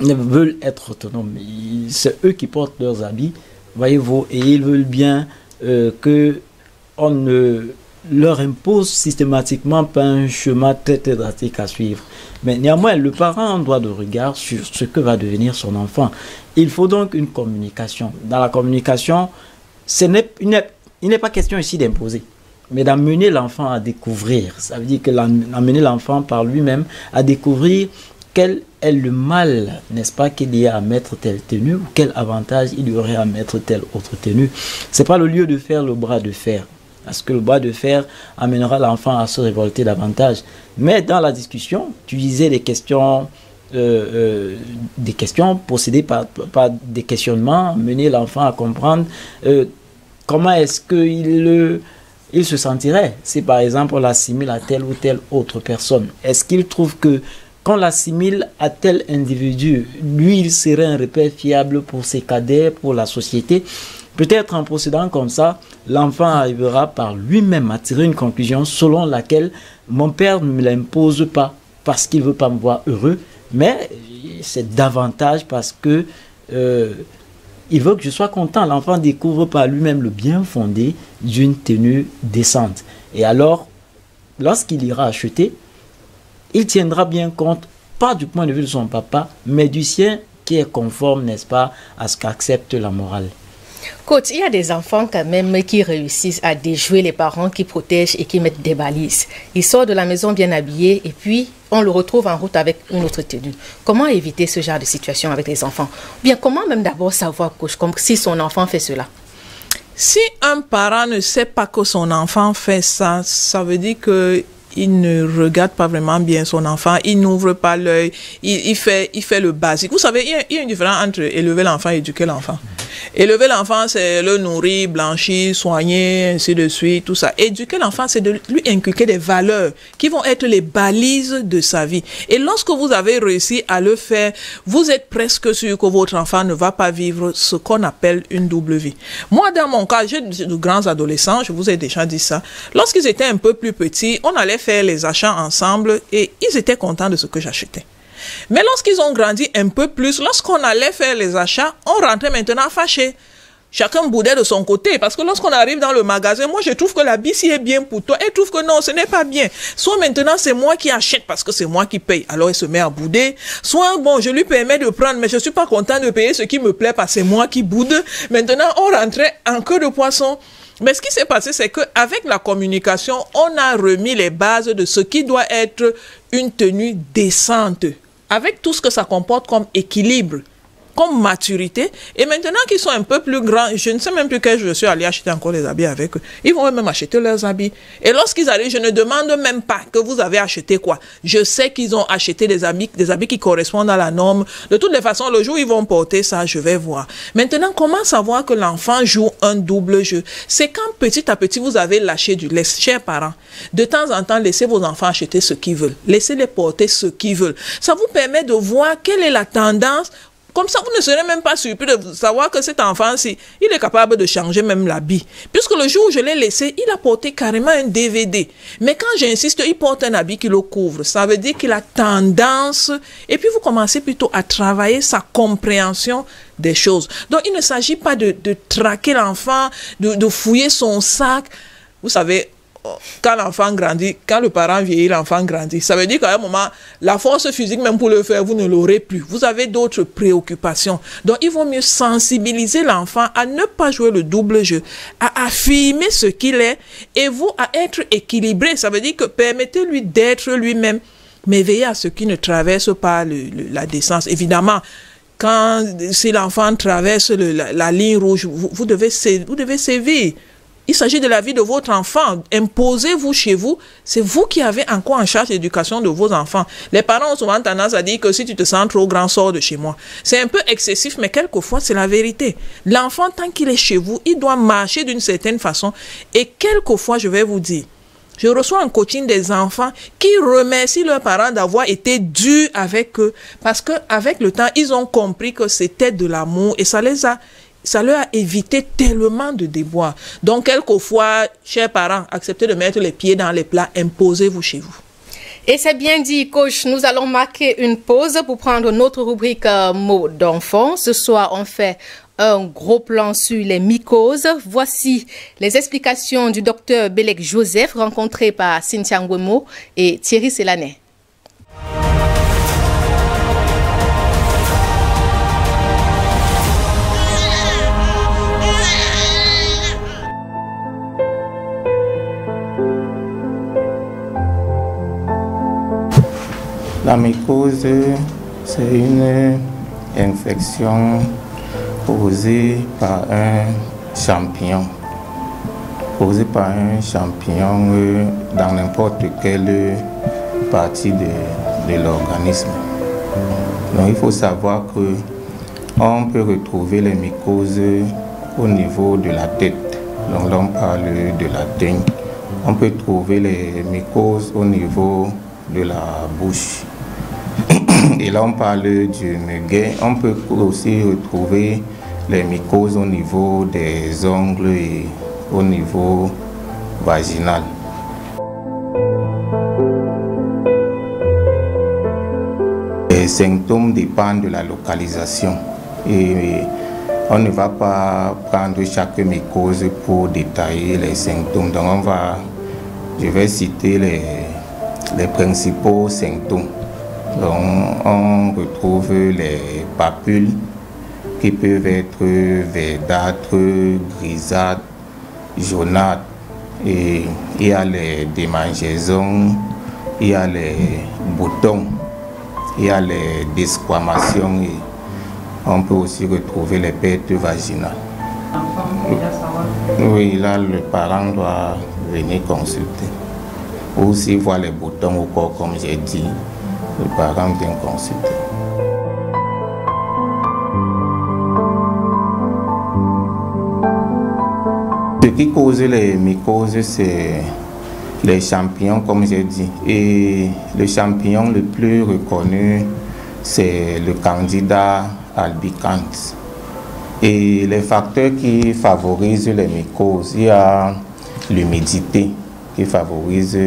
Speaker 3: veulent être autonomes. C'est eux qui portent leurs habits, voyez-vous, et ils veulent bien que on ne leur impose systématiquement pas un chemin très drastique à suivre. Mais néanmoins, le parent a un droit de regard sur ce que va devenir son enfant. Il faut donc une communication. Dans la communication, il n'est pas question ici d'imposer, mais d'amener l'enfant à découvrir. Ça veut dire que d'amener l'enfant par lui-même à découvrir quel est le mal, n'est-ce pas, qu'il y a à mettre telle tenue, ou quel avantage il y aurait à mettre telle autre tenue. Ce n'est pas le lieu de faire le bras de fer, parce que le bras de fer amènera l'enfant à se révolter davantage. Mais dans la discussion, tu disais des questions possédées par des questionnements, mener l'enfant à comprendre comment est-ce qu'il se sentirait si par exemple on l'assimile à telle ou telle autre personne. Est-ce qu'il trouve que quand on l'assimile à tel individu, lui, il serait un repère fiable pour ses cadets, pour la société? Peut-être en procédant comme ça, l'enfant arrivera par lui-même à tirer une conclusion selon laquelle mon père ne me l'impose pas parce qu'il ne veut pas me voir heureux, mais c'est davantage parce que il veut que je sois content. L'enfant découvre par lui-même le bien fondé d'une tenue décente. Et alors, lorsqu'il ira acheter, il tiendra bien compte, pas du point de vue de son papa, mais du sien qui est conforme, n'est-ce pas, à ce qu'accepte la morale.
Speaker 1: Coach, il y a des enfants quand même qui réussissent à déjouer les parents qui protègent et qui mettent des balises. Il sort de la maison bien habillé et puis on le retrouve en route avec une autre tenue. Comment éviter ce genre de situation avec les enfants? Bien, comment même d'abord savoir, coach, comme si son enfant fait cela?
Speaker 2: Si un parent ne sait pas que son enfant fait ça, ça veut dire que il ne regarde pas vraiment bien son enfant, il n'ouvre pas l'œil, il fait le basique. Vous savez, il y a une différence entre élever l'enfant et éduquer l'enfant. Élever l'enfant, c'est le nourrir, blanchir, soigner, ainsi de suite, tout ça. Éduquer l'enfant, c'est de lui inculquer des valeurs qui vont être les balises de sa vie. Et lorsque vous avez réussi à le faire, vous êtes presque sûr que votre enfant ne va pas vivre ce qu'on appelle une double vie. Moi, dans mon cas, j'ai de grands adolescents, je vous ai déjà dit ça. Lorsqu'ils étaient un peu plus petits, on allait faire les achats ensemble et ils étaient contents de ce que j'achetais. Mais lorsqu'ils ont grandi un peu plus, lorsqu'on allait faire les achats, on rentrait maintenant fâché. Chacun boudait de son côté, parce que lorsqu'on arrive dans le magasin, moi je trouve que l'habit si est bien pour toi, elle trouve que non, ce n'est pas bien. Soit maintenant c'est moi qui achète parce que c'est moi qui paye, alors elle se met à bouder. Soit bon, je lui permets de prendre, mais je suis pas content de payer ce qui me plaît parce que c'est moi qui boude. Maintenant on rentrait en queue de poisson. Mais ce qui s'est passé, c'est qu'avec la communication, on a remis les bases de ce qui doit être une tenue décente, avec tout ce que ça comporte comme équilibre, comme maturité. Et maintenant qu'ils sont un peu plus grands, je ne sais même plus que je suis allé acheter encore les habits avec eux. Ils vont même acheter leurs habits. Et lorsqu'ils arrivent, je ne demande même pas que vous avez acheté quoi. Je sais qu'ils ont acheté des habits qui correspondent à la norme. De toutes les façons, le jour où ils vont porter ça, je vais voir. Maintenant, comment savoir que l'enfant joue un double jeu? C'est quand petit à petit, vous avez lâché du lest. Chers parents, de temps en temps, laissez vos enfants acheter ce qu'ils veulent. Laissez-les porter ce qu'ils veulent. Ça vous permet de voir quelle est la tendance Comme ça, vous ne serez même pas surpris de savoir que cet enfant-ci, il est capable de changer même l'habit. Puisque le jour où je l'ai laissé, il a porté carrément un DVD. Mais quand j'insiste, il porte un habit qui le couvre. Ça veut dire qu'il a tendance. Et puis, vous commencez plutôt à travailler sa compréhension des choses. Donc, il ne s'agit pas de traquer l'enfant, de fouiller son sac. Vous savez, quand l'enfant grandit, quand le parent vieillit, l'enfant grandit. Ça veut dire qu'à un moment, la force physique, même pour le faire, vous ne l'aurez plus. Vous avez d'autres préoccupations. Donc, il vaut mieux sensibiliser l'enfant à ne pas jouer le double jeu, à affirmer ce qu'il est, et vous, à être équilibré. Ça veut dire que permettez-lui d'être lui-même, mais veillez à ce qu'il ne traverse pas la décence. Évidemment, si l'enfant traverse la ligne rouge, vous devez sévir. Il s'agit de la vie de votre enfant. Imposez-vous chez vous. C'est vous qui avez encore en charge l'éducation de vos enfants. Les parents ont souvent tendance à dire que si tu te sens trop grand, sors de chez moi. C'est un peu excessif, mais quelquefois, c'est la vérité. L'enfant, tant qu'il est chez vous, il doit marcher d'une certaine façon. Et quelquefois, je vais vous dire, je reçois un coaching des enfants qui remercient leurs parents d'avoir été durs avec eux. Parce qu'avec le temps, ils ont compris que c'était de l'amour et ça leur a évité tellement de déboires. Donc, quelquefois, chers parents, acceptez de mettre les pieds dans les plats, imposez-vous chez vous.
Speaker 1: Et c'est bien dit, coach. Nous allons marquer une pause pour prendre notre rubrique mots d'enfant. Ce soir, on fait un gros plan sur les mycoses. Voici les explications du docteur Belek Joseph, rencontré par Cynthia Ngwemo et Thierry Selanet.
Speaker 7: La mycose, c'est une infection causée par un champignon. Causée par un champignon dans n'importe quelle partie de l'organisme. Donc il faut savoir qu'on peut retrouver les mycoses au niveau de la tête. Donc là on parle de la teigne. On peut trouver les mycoses au niveau de la bouche. Et là on parle du muguet. On peut aussi retrouver les mycoses au niveau des ongles et au niveau vaginal. Les symptômes dépendent de la localisation et on ne va pas prendre chaque mycose pour détailler les symptômes. Donc je vais citer les principaux symptômes. Donc, on retrouve les papules qui peuvent être verdâtres, grisâtres, jaunâtres. Et il y a les démangeaisons, il y a les boutons, il y a les desquamations. Et on peut aussi retrouver les pertes vaginales. Oui, là, le parent doit venir consulter. Ou s'il voit les boutons au corps, comme j'ai dit, le parent vient consulter. Ce qui cause les mycoses, c'est les champignons, comme j'ai dit. Et le champignon le plus reconnu, c'est le Candida albicans. Et les facteurs qui favorisent les mycoses, il y a l'humidité qui favorise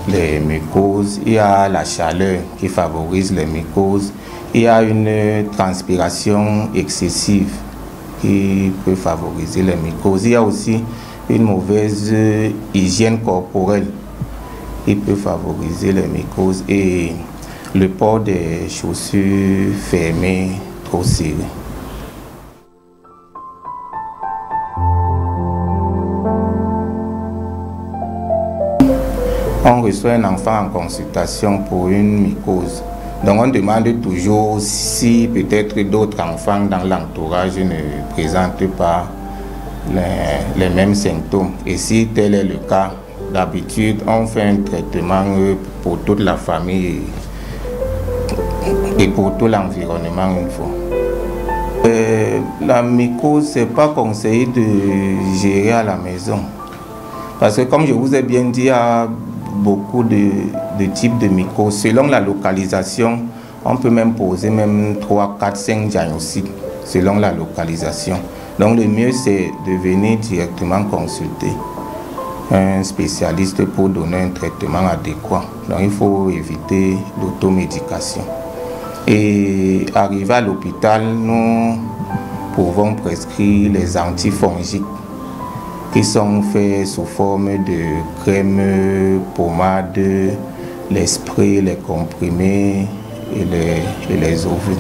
Speaker 7: les mycoses, il y a la chaleur qui favorise les mycoses, il y a une transpiration excessive qui peut favoriser les mycoses, il y a aussi une mauvaise hygiène corporelle qui peut favoriser les mycoses et le port des chaussures fermées trop serrées. On reçoit un enfant en consultation pour une mycose. Donc on demande toujours si peut-être d'autres enfants dans l'entourage ne présentent pas les mêmes symptômes. Et si tel est le cas, d'habitude on fait un traitement pour toute la famille et pour tout l'environnement une fois. La mycose, ce n'est pas conseillé de gérer à la maison. Parce que comme je vous ai bien dit, il y a beaucoup de types de mycoses. Selon la localisation, On peut même poser même 3, 4, 5 diagnostics selon la localisation. Donc le mieux c'est de venir directement consulter un spécialiste pour donner un traitement adéquat. Donc il faut éviter l'automédication. Et arrivé à l'hôpital, nous pouvons prescrire les antifongiques qui sont faits sous forme de crème, pommade, les sprays, les comprimés et les ovules.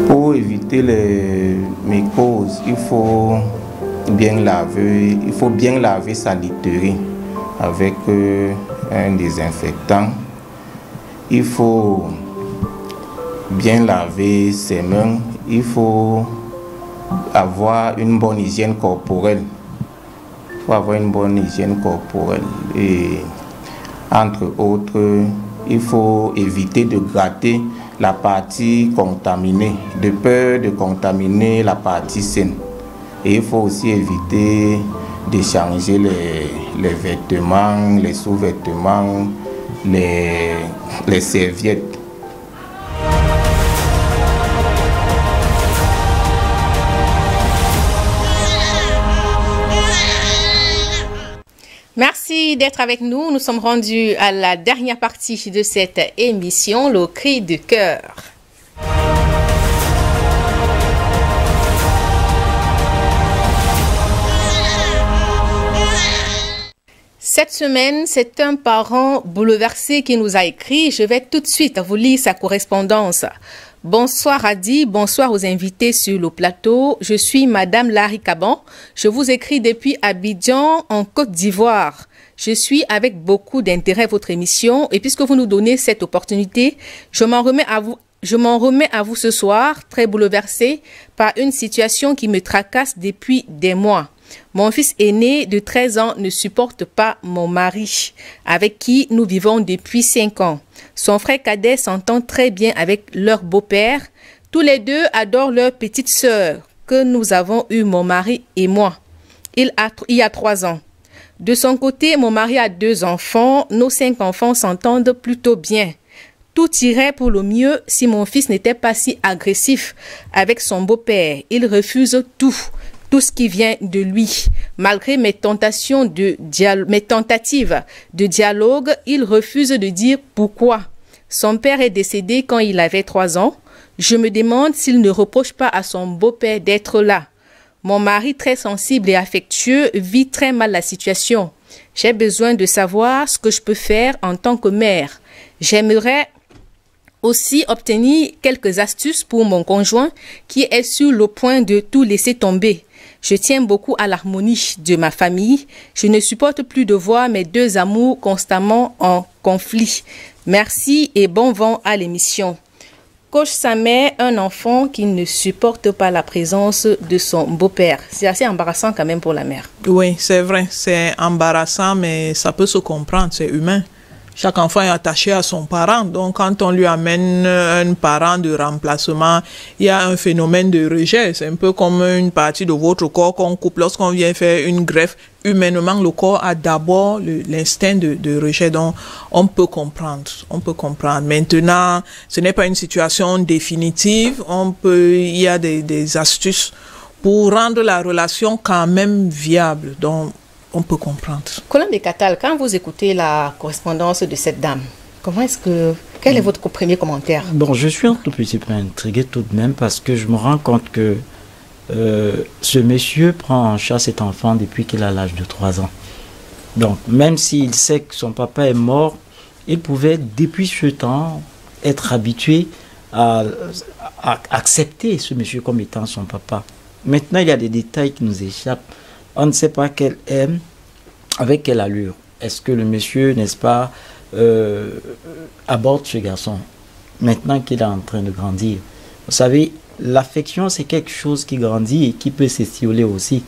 Speaker 7: Pour éviter les mycoses, il faut bien laver sa literie avec un désinfectant. Il faut bien laver ses mains. Il faut avoir une bonne hygiène corporelle. Et entre autres, il faut éviter de gratter la partie contaminée, de peur de contaminer la partie saine. Et il faut aussi éviter d'échanger les vêtements, les sous-vêtements, les serviettes.
Speaker 1: Merci d'être avec nous. Nous sommes rendus à la dernière partie de cette émission, le cri du cœur. Cette semaine, c'est un parent bouleversé qui nous a écrit. Je vais tout de suite vous lire sa correspondance. Bonsoir Adi, bonsoir aux invités sur le plateau. Je suis Madame Larry Caban. Je vous écris depuis Abidjan, en Côte d'Ivoire. Je suis avec beaucoup d'intérêt votre émission et puisque vous nous donnez cette opportunité, je m'en remets à vous ce soir, très bouleversé par une situation qui me tracasse depuis des mois. Mon fils aîné de 13 ans ne supporte pas mon mari, avec qui nous vivons depuis 5 ans. Son frère cadet s'entend très bien avec leur beau-père. Tous les deux adorent leur petite sœur que nous avons eue, mon mari et moi. Il y a 3 ans. De son côté, mon mari a 2 enfants. Nos 5 enfants s'entendent plutôt bien. Tout irait pour le mieux si mon fils n'était pas si agressif avec son beau-père. Il refuse tout ce qui vient de lui. Malgré mes tentatives de dialogue, il refuse de dire pourquoi. Son père est décédé quand il avait 3 ans. Je me demande s'il ne reproche pas à son beau-père d'être là. Mon mari, très sensible et affectueux, vit très mal la situation. J'ai besoin de savoir ce que je peux faire en tant que mère. J'aimerais aussi obtenir quelques astuces pour mon conjoint qui est sur le point de tout laisser tomber. Je tiens beaucoup à l'harmonie de ma famille. Je ne supporte plus de voir mes 2 amours constamment en conflit. Merci et bon vent à l'émission. Coach Samet, un enfant qui ne supporte pas la présence de son beau-père. C'est assez embarrassant quand même pour la mère.
Speaker 2: Oui, c'est vrai. C'est embarrassant, mais ça peut se comprendre. C'est humain. Chaque enfant est attaché à son parent. Donc, quand on lui amène un parent de remplacement, il y a un phénomène de rejet. C'est un peu comme une partie de votre corps qu'on coupe. Lorsqu'on vient faire une greffe, humainement, le corps a d'abord l'instinct de rejet. Donc, on peut comprendre. On peut comprendre. Maintenant, ce n'est pas une situation définitive. Il y a des astuces pour rendre la relation quand même viable. Donc, on peut comprendre.
Speaker 1: Colombe Catal, quand vous écoutez la correspondance de cette dame, quel est votre premier commentaire?
Speaker 3: Bon, je suis un tout petit peu intrigué tout de même parce que je me rends compte que ce monsieur prend en charge cet enfant depuis qu'il a l'âge de 3 ans. Donc, même s'il sait que son papa est mort, il pouvait depuis ce temps être habitué à accepter ce monsieur comme étant son papa. Maintenant, il y a des détails qui nous échappent. On ne sait pas avec quelle allure. Est-ce que le monsieur, n'est-ce pas, aborde ce garçon maintenant qu'il est en train de grandir? Vous savez, l'affection, c'est quelque chose qui grandit et qui peut s'estimuler aussi.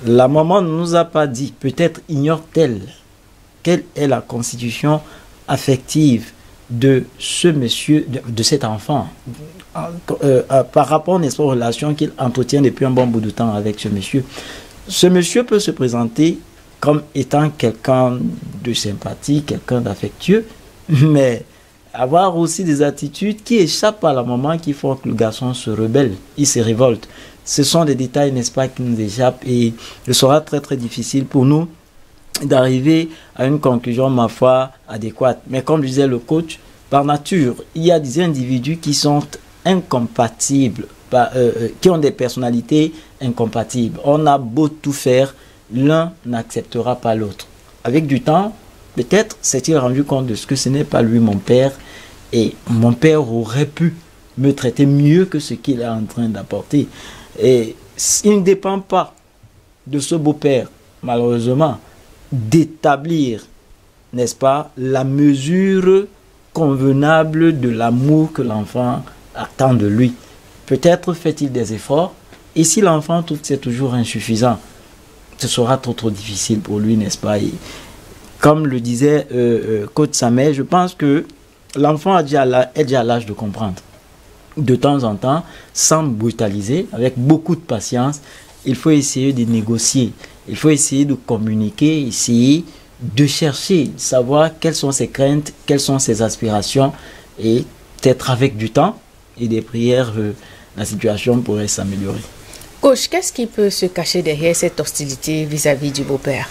Speaker 3: La maman ne nous a pas dit, peut-être ignore-t-elle quelle est la constitution affective de ce monsieur, de cet enfant, par rapport, n'est-ce pas, aux relations qu'il entretient depuis un bon bout de temps avec ce monsieur. Ce monsieur peut se présenter comme étant quelqu'un de sympathique, quelqu'un d'affectueux, mais avoir aussi des attitudes qui échappent à la maman, qui font que le garçon se rebelle, il se révolte. Ce sont des détails, n'est-ce pas, qui nous échappent et il sera très très difficile pour nous d'arriver à une conclusion, ma foi, adéquate. Mais comme disait le coach, par nature, il y a des individus qui sont incompatibles, qui ont des personnalités incompatibles. On a beau tout faire, l'un n'acceptera pas l'autre. Avec du temps, peut-être s'est-il rendu compte de ce que ce n'est pas lui mon père, et mon père aurait pu me traiter mieux que ce qu'il est en train d'apporter. Et il ne dépend pas de ce beau-père, malheureusement, d'établir, n'est-ce pas, la mesure convenable de l'amour que l'enfant attend de lui. Peut-être fait-il des efforts, et si l'enfant trouve que c'est toujours insuffisant, ce sera trop difficile pour lui, n'est-ce pas? Et comme le disait Coach Samet, je pense que l'enfant est déjà à l'âge de comprendre. De temps en temps, sans brutaliser, avec beaucoup de patience, il faut essayer de négocier, il faut essayer de communiquer, essayer de chercher, savoir quelles sont ses craintes, quelles sont ses aspirations, et peut-être avec du temps et des prières, la situation pourrait s'améliorer.
Speaker 1: Coach, qu'est-ce qui peut se cacher derrière cette hostilité vis-à-vis du beau-père?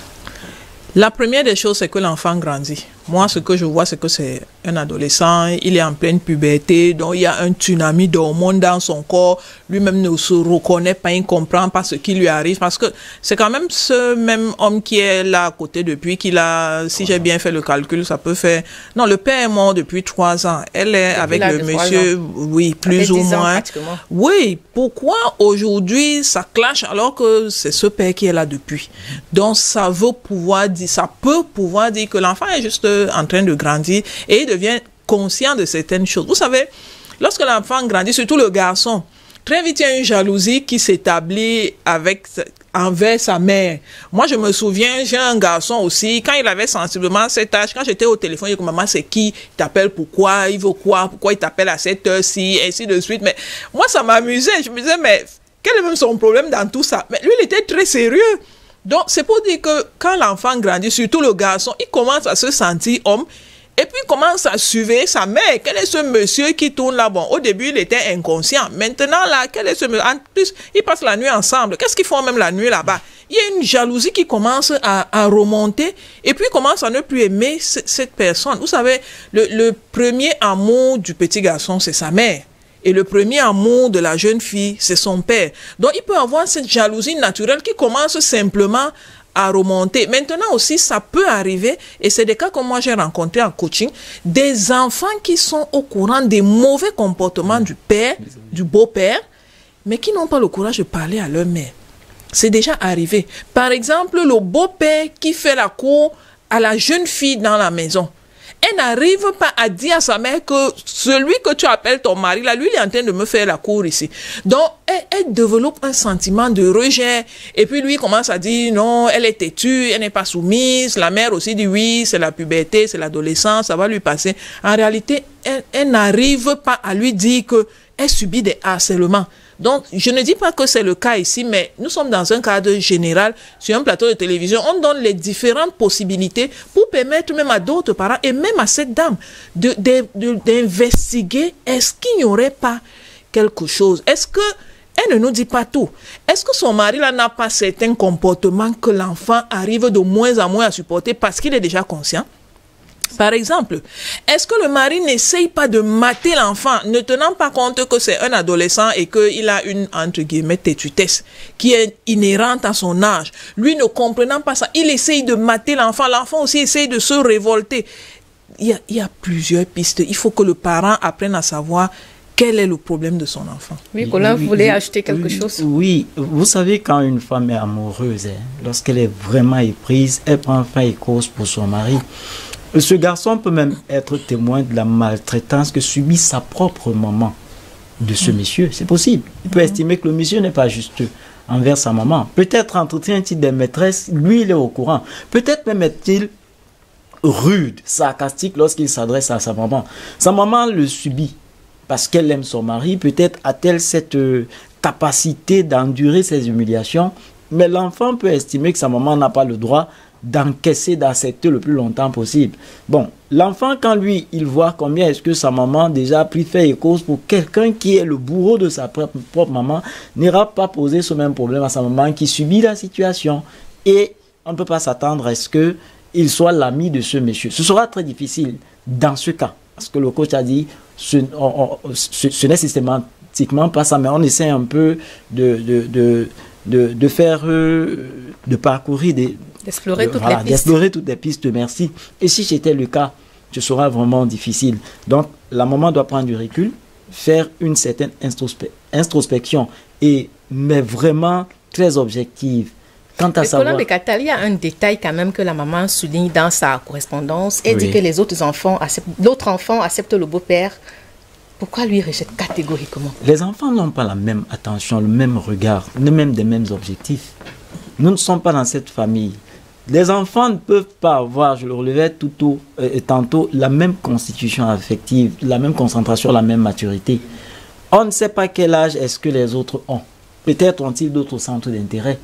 Speaker 2: La première des choses, c'est que l'enfant grandit. Moi, ce que je vois, c'est que c'est un adolescent, il est en pleine puberté, donc il y a un tsunami d'hormones dans son corps. Lui-même ne se reconnaît pas, il ne comprend pas ce qui lui arrive, parce que c'est quand même ce même homme qui est là à côté depuis qu'il a, si j'ai bien fait le calcul, ça peut faire... Non, le père est mort depuis 3 ans. Elle est avec le monsieur, oui, plus ou moins. Oui, pourquoi aujourd'hui ça clash alors que c'est ce père qui est là depuis? Donc ça veut pouvoir dire, ça peut pouvoir dire que l'enfant est juste en train de grandir et il devient conscient de certaines choses. Vous savez, lorsque l'enfant grandit, surtout le garçon, très vite il y a une jalousie qui s'établit envers sa mère. Moi, je me souviens, j'ai un garçon aussi, quand il avait sensiblement cet âge, quand j'étais au téléphone, il dit, maman, c'est qui? Il t'appelle pourquoi? Il veut quoi? Pourquoi il t'appelle à cette heure-ci? Ainsi de suite. Mais moi, ça m'amusait. Je me disais, mais quel est même son problème dans tout ça? Mais lui, il était très sérieux. Donc, c'est pour dire que quand l'enfant grandit, surtout le garçon, il commence à se sentir homme et puis il commence à surveiller sa mère. Quel est ce monsieur qui tourne là? Bon, au début, il était inconscient. Maintenant, là, quel est ce monsieur? En plus, ils passent la nuit ensemble. Qu'est-ce qu'ils font même la nuit là-bas? Il y a une jalousie qui commence à remonter et puis il commence à ne plus aimer cette personne. Vous savez, le premier amour du petit garçon, c'est sa mère. Et le premier amour de la jeune fille, c'est son père. Donc, il peut avoir cette jalousie naturelle qui commence simplement à remonter. Maintenant aussi, ça peut arriver, et c'est des cas que moi j'ai rencontrés en coaching, des enfants qui sont au courant des mauvais comportements du père, du beau-père, mais qui n'ont pas le courage de parler à leur mère. C'est déjà arrivé. Par exemple, le beau-père qui fait la cour à la jeune fille dans la maison. Elle n'arrive pas à dire à sa mère que celui que tu appelles ton mari, là, lui, il est en train de me faire la cour ici. Donc, elle développe un sentiment de rejet. Et puis, lui, il commence à dire, non, elle est têtue, elle n'est pas soumise. La mère aussi dit, oui, c'est la puberté, c'est l'adolescence, ça va lui passer. En réalité, elle n'arrive pas à lui dire qu'elle subit des harcèlements. Donc, je ne dis pas que c'est le cas ici, mais nous sommes dans un cadre général, sur un plateau de télévision. On donne les différentes possibilités pour permettre même à d'autres parents et même à cette dame d'investiguer est-ce qu'il n'y aurait pas quelque chose. Est-ce qu'elle ne nous dit pas tout? Est-ce que son mari là n'a pas certains comportements que l'enfant arrive de moins en moins à supporter parce qu'il est déjà conscient? Par exemple, est-ce que le mari n'essaye pas de mater l'enfant, ne tenant pas compte que c'est un adolescent et qu'il a une, entre guillemets, têtutesse qui est inhérente à son âge? Lui ne comprenant pas ça, il essaye de mater l'enfant. L'enfant aussi essaye de se révolter. Il y a plusieurs pistes. Il faut que le parent apprenne à savoir quel est le problème de son enfant.
Speaker 1: Oui, Colin voulait ajouter quelque chose.
Speaker 3: Oui, vous savez, quand une femme est amoureuse, lorsqu'elle est vraiment éprise, elle prend fin et cause pour son mari. Ce garçon peut même être témoin de la maltraitance que subit sa propre maman de ce monsieur. C'est possible. Il peut estimer que le monsieur n'est pas juste envers sa maman. Peut-être entretient-il des maîtresses, lui il est au courant. Peut-être même est-il rude, sarcastique lorsqu'il s'adresse à sa maman. Sa maman le subit parce qu'elle aime son mari. Peut-être a-t-elle cette capacité d'endurer ces humiliations. Mais l'enfant peut estimer que sa maman n'a pas le droit d'encaisser, d'accepter le plus longtemps possible. Bon, l'enfant, quand lui, il voit combien est-ce que sa maman déjà a pris fait et cause pour quelqu'un qui est le bourreau de sa propre maman, n'ira pas poser ce même problème à sa maman qui subit la situation. Et on ne peut pas s'attendre à ce qu'il soit l'ami de ce monsieur. Ce sera très difficile dans ce cas. Parce que le coach a dit, ce n'est systématiquement pas ça, mais on essaie un peu de parcourir
Speaker 1: d'explorer toutes les pistes.
Speaker 3: Merci. Et si c'était le cas, ce sera vraiment difficile. Donc, la maman doit prendre du recul, faire une certaine introspection, mais vraiment très objective. Quant à savoir...
Speaker 1: Il y a un détail quand même que la maman souligne dans sa correspondance. Elle dit que les autres enfants l'autre enfant accepte le beau-père. Pourquoi lui rejette catégoriquement?
Speaker 3: Les enfants n'ont pas la même attention, le même regard, même des mêmes objectifs. Nous ne sommes pas dans cette famille. Les enfants ne peuvent pas avoir, je le relevais tantôt, la même constitution affective, la même concentration, la même maturité. On ne sait pas quel âge est-ce que les autres ont. Peut-être ont-ils d'autres centres d'intérêt.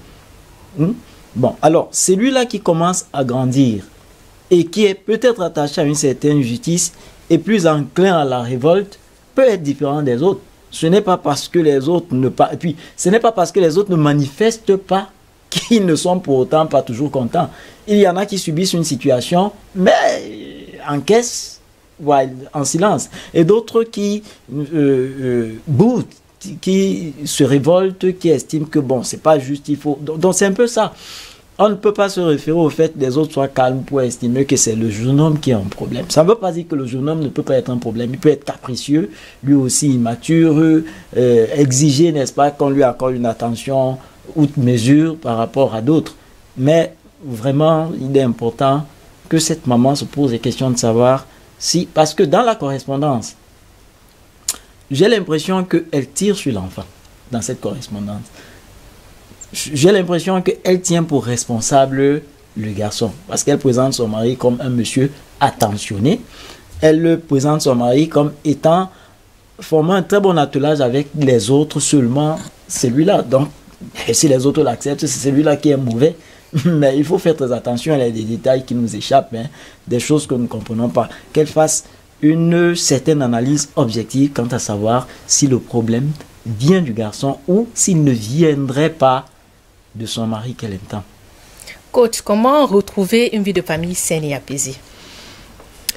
Speaker 3: Bon, alors, celui-là qui commence à grandir et qui est peut-être attaché à une certaine justice et plus enclin à la révolte, peut être différent des autres. Ce n'est pas parce que les autres ne manifestent pas qu'ils ne sont pour autant pas toujours contents. Il y en a qui subissent une situation, mais encaissent en silence. Et d'autres qui boudent, qui se révoltent, qui estiment que bon, c'est pas juste, il faut... Donc c'est un peu ça. On ne peut pas se référer au fait que les autres soient calmes pour estimer que c'est le jeune homme qui a un problème. Ça ne veut pas dire que le jeune homme ne peut pas être un problème. Il peut être capricieux, lui aussi immature, exiger, n'est-ce pas, qu'on lui accorde une attention outre mesure par rapport à d'autres. Mais vraiment, il est important que cette maman se pose des questions de savoir si... Parce que dans la correspondance, j'ai l'impression qu'elle tire sur l'enfant dans cette correspondance. J'ai l'impression qu'elle tient pour responsable le garçon. Parce qu'elle présente son mari comme un monsieur attentionné. Elle le présente son mari comme étant formant un très bon attelage avec les autres, seulement celui-là. Donc, si les autres l'acceptent, c'est celui-là qui est mauvais. Mais il faut faire très attention, il y a des détails qui nous échappent, hein, des choses que nous ne comprenons pas. Qu'elle fasse une certaine analyse objective quant à savoir si le problème vient du garçon ou s'il ne viendrait pas de son mari qu'elle entend.
Speaker 1: Coach, comment retrouver une vie de famille saine et apaisée?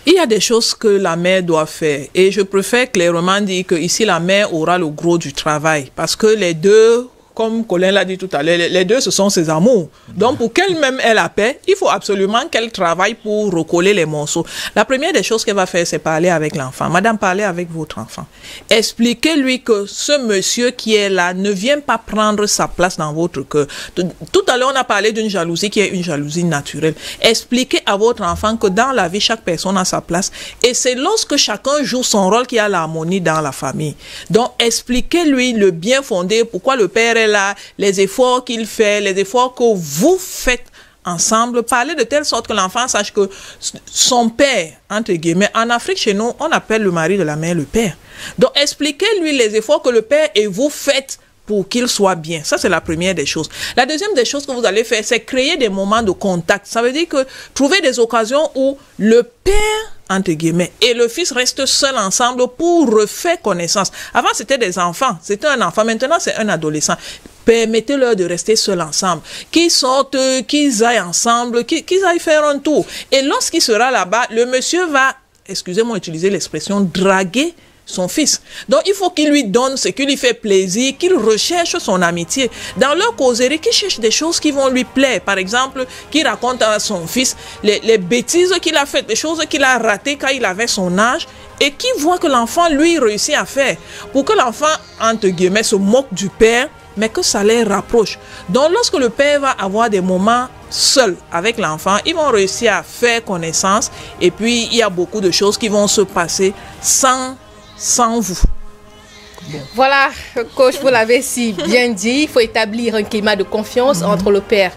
Speaker 2: Il y a des choses que la mère doit faire. Et je préfère clairement dire que ici la mère aura le gros du travail. Parce que les deux, comme Colin l'a dit tout à l'heure, les deux, ce sont ses amours. Donc, pour qu'elle-même ait la paix, il faut absolument qu'elle travaille pour recoller les morceaux. La première des choses qu'elle va faire, c'est parler avec l'enfant. Madame, parlez avec votre enfant. Expliquez-lui que ce monsieur qui est là ne vient pas prendre sa place dans votre cœur. Tout à l'heure, on a parlé d'une jalousie qui est une jalousie naturelle. Expliquez à votre enfant que dans la vie, chaque personne a sa place. Et c'est lorsque chacun joue son rôle qu'il y a l'harmonie dans la famille. Donc, expliquez-lui le bien fondé, pourquoi le père est là, les efforts qu'il fait, les efforts que vous faites ensemble, parler de telle sorte que l'enfant sache que son père, entre guillemets, en Afrique chez nous, on appelle le mari de la mère le père. Donc expliquez-lui les efforts que le père et vous faites pour qu'il soit bien. Ça, c'est la première des choses. La deuxième des choses que vous allez faire, c'est créer des moments de contact. Ça veut dire que trouver des occasions où le père, entre guillemets, et le fils restent seuls ensemble pour refaire connaissance. Avant, c'était des enfants. C'était un enfant. Maintenant, c'est un adolescent. Permettez-leur de rester seuls ensemble. Qu'ils sortent, qu'ils aillent ensemble, qu'ils aillent faire un tour. Et lorsqu'il sera là-bas, le monsieur va, excusez-moi d'utiliser l'expression, draguer son fils. Donc, il faut qu'il lui donne ce qui lui fait plaisir, qu'il recherche son amitié. Dans leur causerie, qu'il cherche des choses qui vont lui plaire. Par exemple, qu'il raconte à son fils les bêtises qu'il a faites, les choses qu'il a ratées quand il avait son âge, et qu'il voit que l'enfant, lui, réussit à faire. Pour que l'enfant, entre guillemets, se moque du père, mais que ça les rapproche. Donc, lorsque le père va avoir des moments seuls avec l'enfant, ils vont réussir à faire connaissance, et puis il y a beaucoup de choses qui vont se passer sans vous.
Speaker 1: Bon. Voilà, coach, vous l'avez si bien dit, il faut établir un climat de confiance entre le père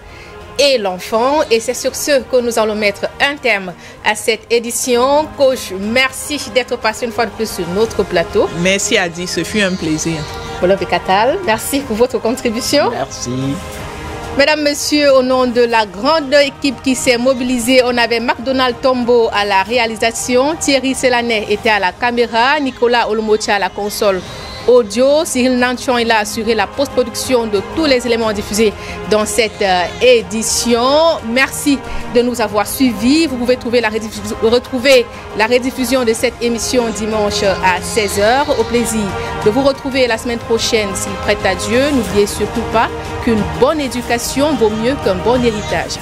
Speaker 1: et l'enfant. Et c'est sur ce que nous allons mettre un terme à cette édition. Coach, merci d'être passé une fois de plus sur notre plateau.
Speaker 2: Merci Adi, ce fut un plaisir.
Speaker 1: Colin Pécatal, merci pour votre contribution.
Speaker 3: Merci.
Speaker 1: Mesdames, Messieurs, au nom de la grande équipe qui s'est mobilisée, on avait McDonald Tombo à la réalisation, Thierry Selanet était à la caméra, Nicolas Olomocha à la console audio, Cyril Nanchon il a assuré la post-production de tous les éléments diffusés dans cette édition. Merci de nous avoir suivis. Vous pouvez retrouver la rediffusion de cette émission dimanche à 16h. Au plaisir de vous retrouver la semaine prochaine s'il prête à Dieu. N'oubliez surtout pas qu'une bonne éducation vaut mieux qu'un bon héritage.